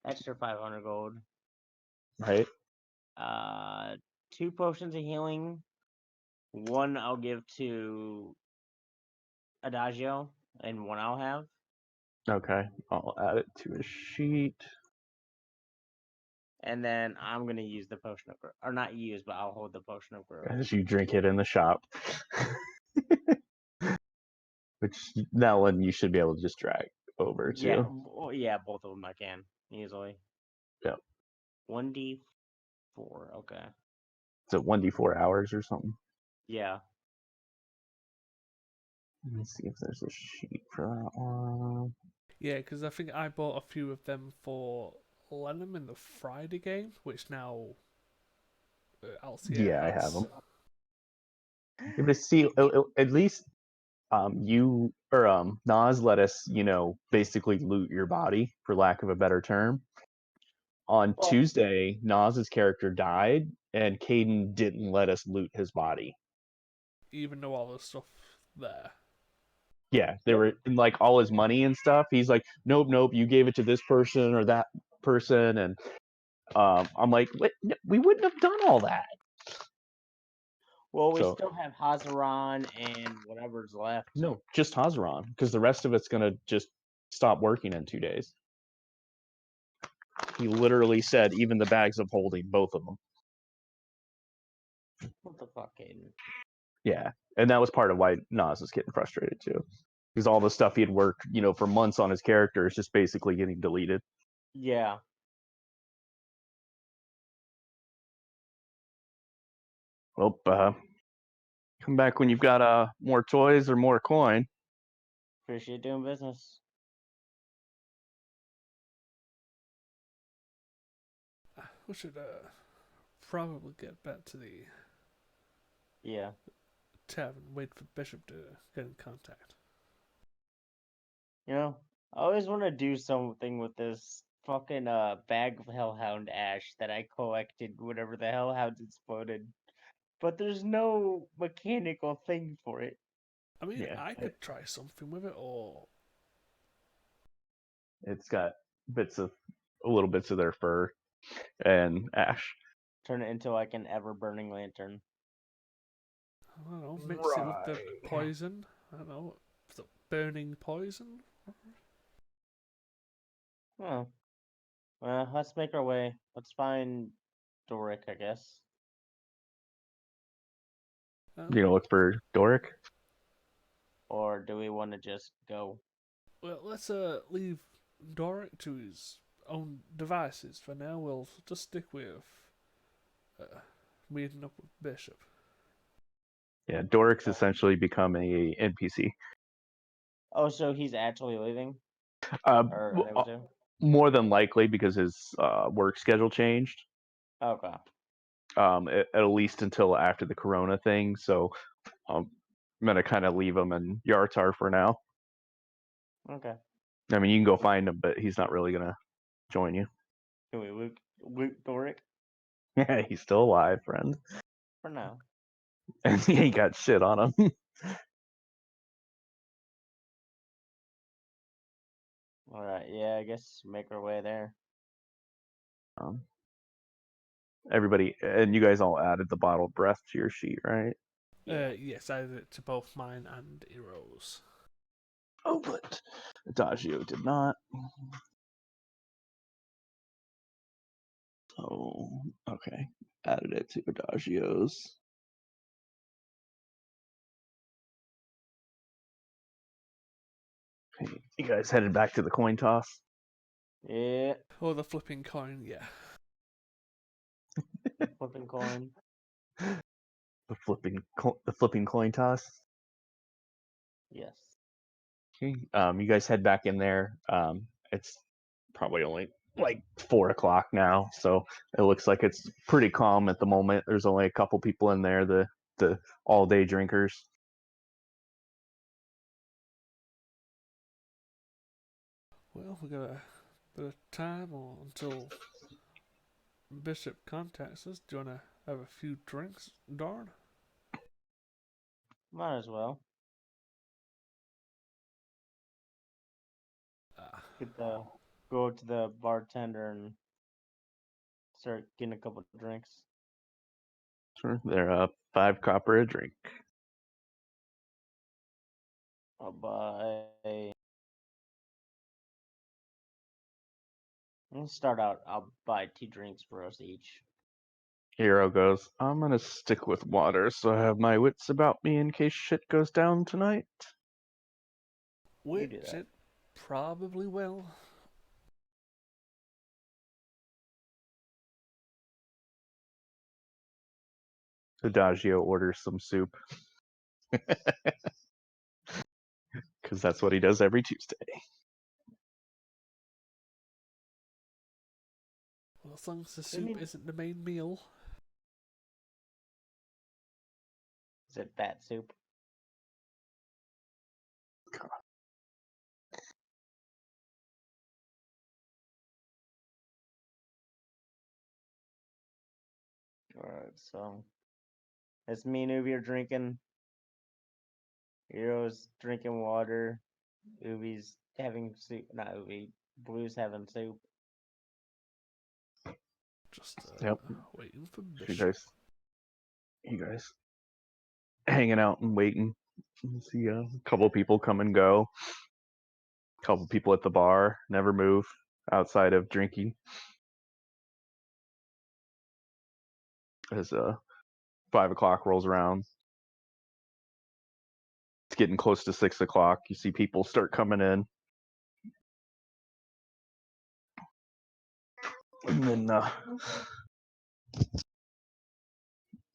Extra 500 gold. Right. 2 potions of healing. 1 I'll give to Adagio, and 1 I'll have. Okay. I'll add it to a sheet. And then I'm gonna use the potion of growth, or not use, but I'll hold the potion of growth. As you drink it in the shop. Which that one you should be able to just drag over Yeah, to. yeah, both of them I can easily. Yep. 1d4. Okay. So 1d4 hours or something. Yeah. Let me see if there's a sheet for that one. Yeah, because I think I bought a few of them for Lenham in the Friday game, which now Alcia Yeah, I has. have them. But see, at least you or Nas let us, basically loot your body, for lack of a better term. On Well, Tuesday, Nas's character died, and Caden didn't let us loot his body. Even though all the stuff there. Yeah, they were in like all his money and stuff. He's like, nope, you gave it to this person or that person, and I'm like, what? We wouldn't have done all that. Well, we So- still have Hazaran and whatever's left. No, just Hazaran, because the rest of it's gonna just stop working in 2 days. He literally said even the bags of holding, both of them. What the fuck, Aiden? Yeah, and that was part of why Nas is getting frustrated too, because all the stuff he had worked, for months on his character is just basically getting deleted. Yeah. Well, come back when you've got more toys or more coin. Appreciate doing business. We should probably get back to the Yeah. tavern, wait for Bishop to get in contact. You know, I always want to do something with this fucking bag of Hellhound ash that I collected whenever the Hellhounds exploded. But there's no mechanical thing for it. I mean, Yeah. I could try something with it, or It's got little bits of their fur and ash. Turn it into like an ever burning lantern. I don't know, mix it with the Right. poison. I don't know, the burning poison. Oh. Well, let's make our way. Let's find Doric, I guess. Look for Doric. Or do we want to just go? Well, let's leave Doric to his own devices for now. We'll just stick with meeting up with Bishop. Yeah, Doric's essentially become a NPC. Oh, so he's actually leaving? Uh, Or w- unable to? more than likely because his work schedule changed. Okay. At least until after the Corona thing. So I'm gonna kind of leave him in Yartar for now. Okay. I mean, you can go find him, but he's not really gonna join you. Can we loot Doric Yeah, he's still alive, friend, for now? and he ain't got shit on him. Alright, yeah, I guess make our way there. Everybody, and you guys all added the bottled breath to your sheet, right? Yeah. Yes, I did it to both mine and Ero's. Oh, but Adagio did not. So, okay. Added it to Adagio's. Okay. You guys headed back to the coin toss? Yeah, Or the flipping coin, yeah. flipping coin. The flipping coin toss? Yes. Okay. You guys head back in there. It's probably only like 4 o'clock now, so it looks like it's pretty calm at the moment. There's only a couple people in there, the all day drinkers. Well, we got a bit of time or until Bishop contacts us. Do you want to have a few drinks, Darn? Might as well. Go to the bartender and start getting a couple of drinks. Sure. They're 5 copper a drink. I'll buy. Let's start out. I'll buy 2 drinks for us each. Hero goes, I'm gonna stick with water so I have my wits about me in case shit goes down tonight. Which do that. it probably will. Adagio orders some soup. Because that's what he does every Tuesday. Well, as long as the Didn't soup he- isn't the main meal. Is it bat soup? Alright, so it's me and Ubi are drinking. Hero's drinking water. Ubi's having soup. Not Ubi. Blue's having soup. Just Yep. waiting for You Bishop. guys hanging out and waiting. You see a couple people come and go. A couple people at the bar never move outside of drinking. As 5 o'clock rolls around, it's getting close to 6 o'clock. You see people start coming in. And then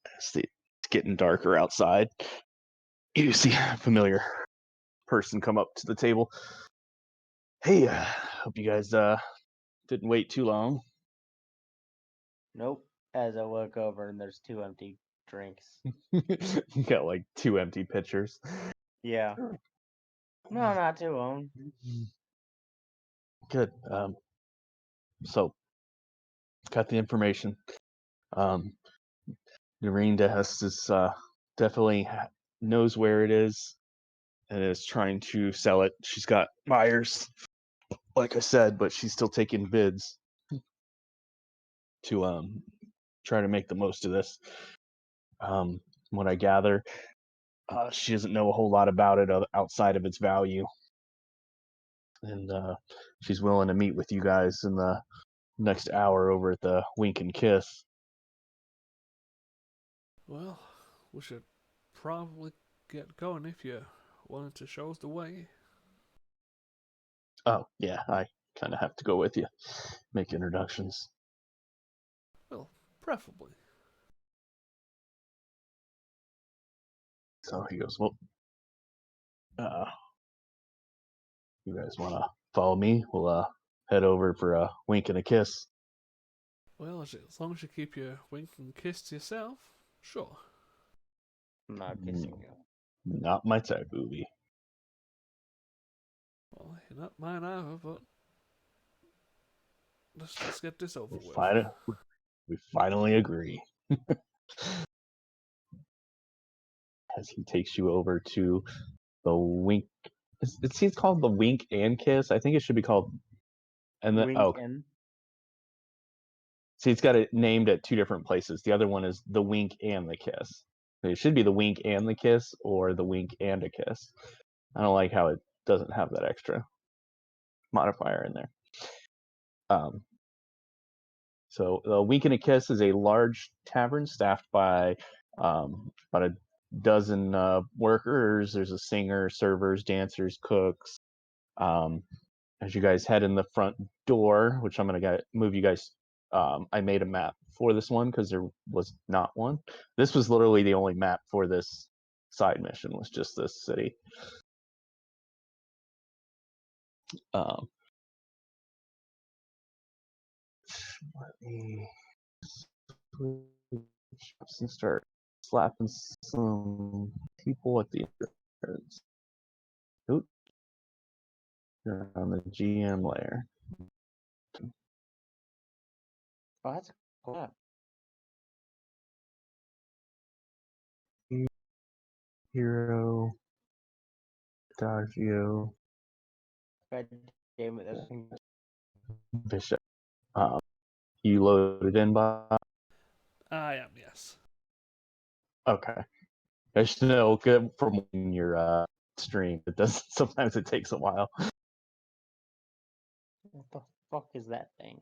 it's getting darker outside. You see a familiar person come up to the table. Hey, hope you guys didn't wait too long. Nope. As I look over and there's 2 empty drinks. You got like 2 empty pitchers. Yeah. No, not 2 of them. Good. So got the information. Noreen Dehest is definitely knows where it is and is trying to sell it. She's got buyers, like I said, but she's still taking bids to try to make the most of this. What I gather, she doesn't know a whole lot about it outside of its value, and she's willing to meet with you guys in the next hour over at the Wink and Kiss. Well, we should probably get going if you wanted to show us the way. Oh yeah, I kind of have to go with you, make introductions. Well, preferably. So he goes, well, you guys want to follow me? We'll head over for a wink and a kiss. Well, as long as you keep your wink and kiss to yourself, sure. I'm not kissing you. Not my type, Ubi. Well, you're not mine either, but let's just get this over with. We finally agree. As he takes you over to the wink. It's called the wink and kiss. I think it should be called. And then Wink in. see, it's got it named at 2 different places. The other one is the wink and the kiss. It should be the wink and the kiss or the wink and a kiss. I don't like how it doesn't have that extra modifier in there. So Wink and a Kiss is a large tavern staffed by about a dozen workers. There's a singer, servers, dancers, cooks. As you guys head in the front door, which I'm gonna move you guys. I made a map for this one because there was not one. This was literally the only map for this side mission. Was just this city. Let me switch and start slapping some people at the entrance. Oop. You're on the GM layer. Oh, that's cool. Hero. Adagio. God damn it, that's Bishop. You loaded in, Bob? I am, yes. Okay. I should know from your stream. It does sometimes it takes a while. what the fuck is that thing?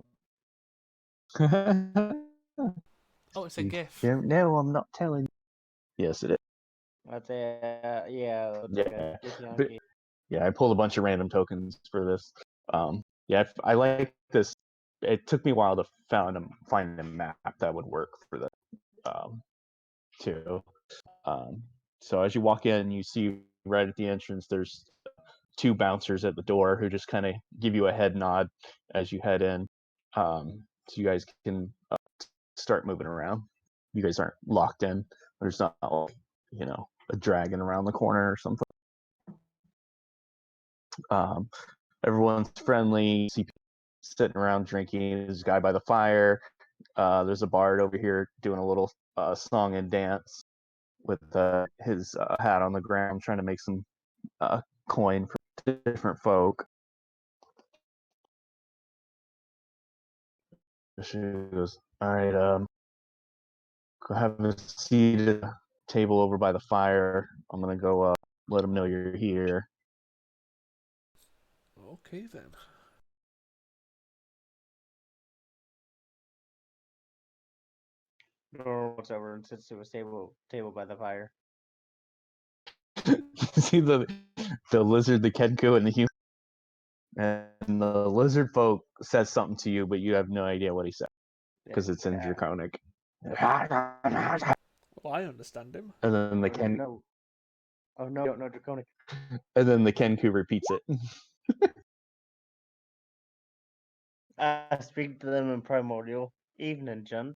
Oh, it's a GIF. No, I'm not telling you. Yes, it is. That's a yeah, it's like a Yeah. Githyanki. Yeah, I pulled a bunch of random tokens for this. Yeah, I like this. It took me a while to find a map that would work for that too. So as you walk in, you see right at the entrance, there's two bouncers at the door who just kind of give you a head nod as you head in, so you guys can start moving around. You guys aren't locked in. There's not like, a dragon around the corner or something. Everyone's friendly. See people sitting around drinking. There's a guy by the fire. There's a bard over here doing a little song and dance with his hat on the ground, trying to make some coin for different folk. She goes, all right, go have a seat at the table over by the fire. I'm gonna go let them know you're here. Okay, then. Or whatever, and sits to a table by the fire. See the lizard, the Kenku, and the human. And the lizard folk says something to you, but you have no idea what he said because it's in Draconic. Well, I understand him. And then the No. Oh no, don't know Draconic. and then the Kenku repeats it. I speak to them in primordial. Evening, John.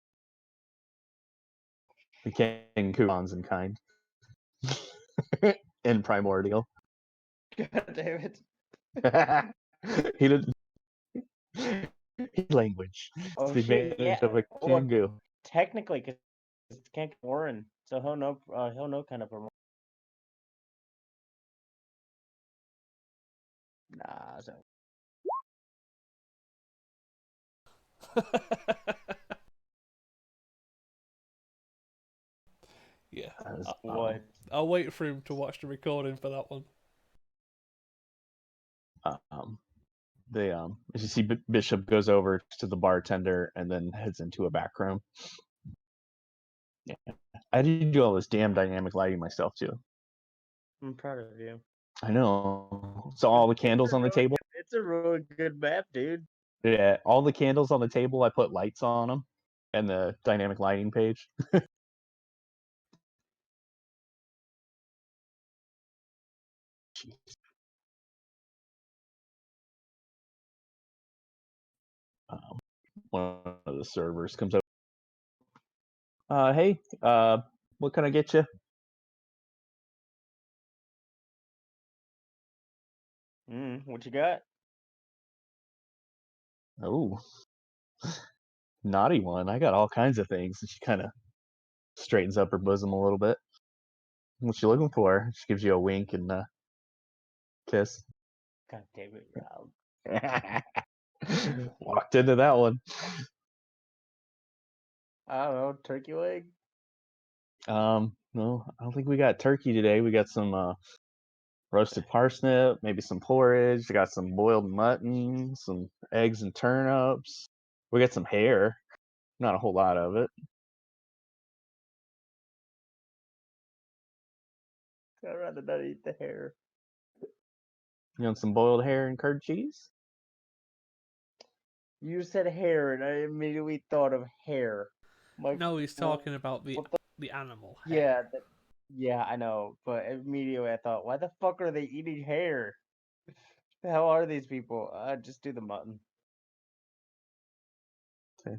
The Kenku responds in kind. In primordial. God damn it. He didn't. Language. Oh It's the shit, advantage yeah. of a Well, Kenku. technically, because it can't get Warren, so he'll know kind of primordial. Nah, so Yeah. what? I'll wait for him to watch the recording for that one. As you see, Bishop goes over to the bartender and then heads into a back room. Yeah, I did do all this damn dynamic lighting myself too. I'm proud of you. I know. So all the candles on the table. It's a really good map, dude. Yeah, all the candles on the table. I put lights on them, and the dynamic lighting page. One of the servers comes over. Hey, what can I get you? What you got? Oh, naughty one. I got all kinds of things. And she kind of straightens up her bosom a little bit. What you looking for? She gives you a wink and a kiss. God damn it, Rob. Walked into that one. I don't know, turkey leg? No, I don't think we got turkey today. We got some roasted parsnip, maybe some porridge. We got some boiled mutton, some eggs and turnips. We got some hare. Not a whole lot of it. I'd rather not eat the hair. You want some boiled hair and curd cheese? You said hair, and I immediately thought of hair. Like, No, he's well, talking about the what animal yeah, hair. yeah, I know. But immediately I thought, why the fuck are they eating hair? The hell are these people? Just do the mutton. Okay.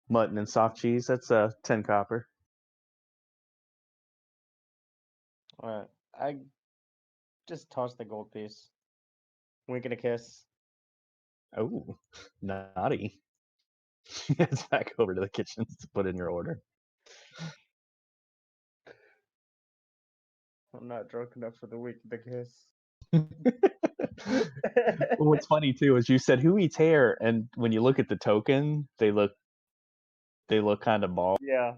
Mutton and soft cheese. That's 10 copper. Alright, I just tossed the gold piece. Wink and a kiss. Oh, naughty. It's back over to the kitchen to put in your order. I'm not drunk enough for the wink and the kiss. Well, what's funny too is you said who eats hair, and when you look at the token, they look kind of bald. Yeah.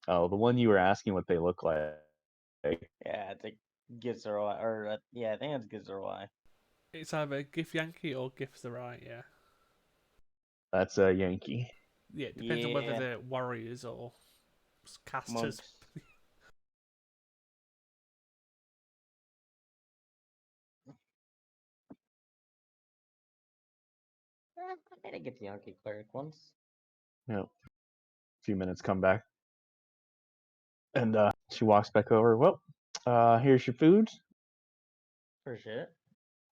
Oh, the one you were asking what they look like. Yeah, I think Gizzer, or yeah, I think it's Gizzer. It's either Gif Yankee or Gif Zerai, yeah. That's a Yankee. Yeah, it depends on whether Yeah. they're warriors or casters. Monks. I didn't get the Yankee cleric once. Yeah. A few minutes, come back. And she walks back over. Well, here's your food. For shit.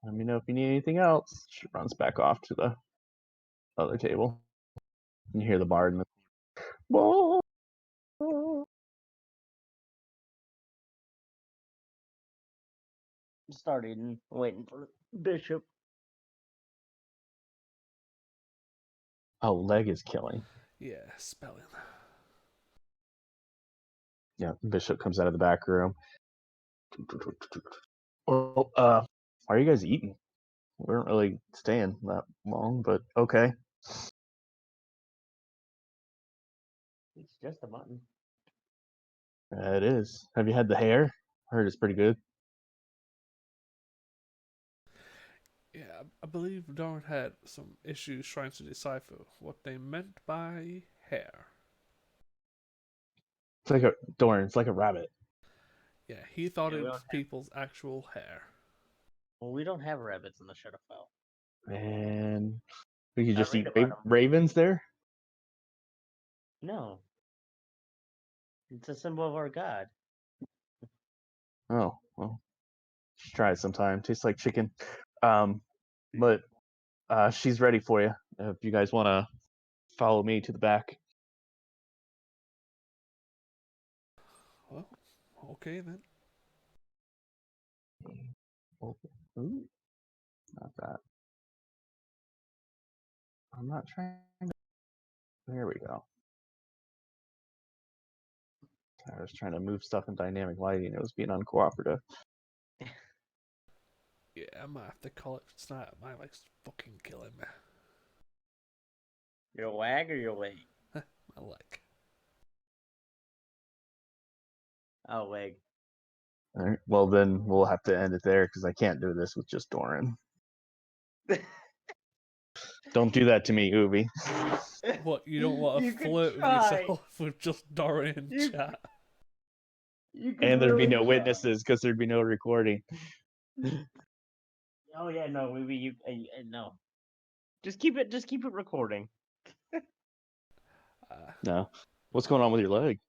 Let me know if you need anything else. She runs back off to the other table. You hear the bard in the "Whoa." Start eating, waiting for Bishop. Oh, leg is killing. Yeah, spelling. Yeah, Bishop comes out of the back room. Well, why are you guys eating? We weren't really staying that long, but okay. It's just a mutton. It is. Have you had the hair? I heard it's pretty good. Yeah, I believe Doran had some issues trying to decipher what they meant by hair. It's like a Dorn. It's like a rabbit. Yeah, he thought Yeah, it we was don't people's actual hair. Well, we don't have rabbits in the Shadowfell. And we could I just read eat about 'em. ravens there. No. It's a symbol of our god. Oh well, just try it sometime. Tastes like chicken. But she's ready for you. If you guys want to follow me to the back. Well, okay then. Oh, ooh, not that. I'm not trying. There we go. I was trying to move stuff in dynamic lighting. It was being uncooperative. Yeah, I might have to call it tonight. My leg's fucking killing me. Your lag or your leg? My leg. Oh, leg. All right. Well, then we'll have to end it there because I can't do this with just Doran. Don't do that to me, Ubi. What, you don't want to You could flirt with try. yourself with just Doran in You- chat? You could And there'd be really no try. witnesses because there'd be no recording. Oh yeah, no, maybe you no. Just keep it recording. Uh, No. What's going on with your leg?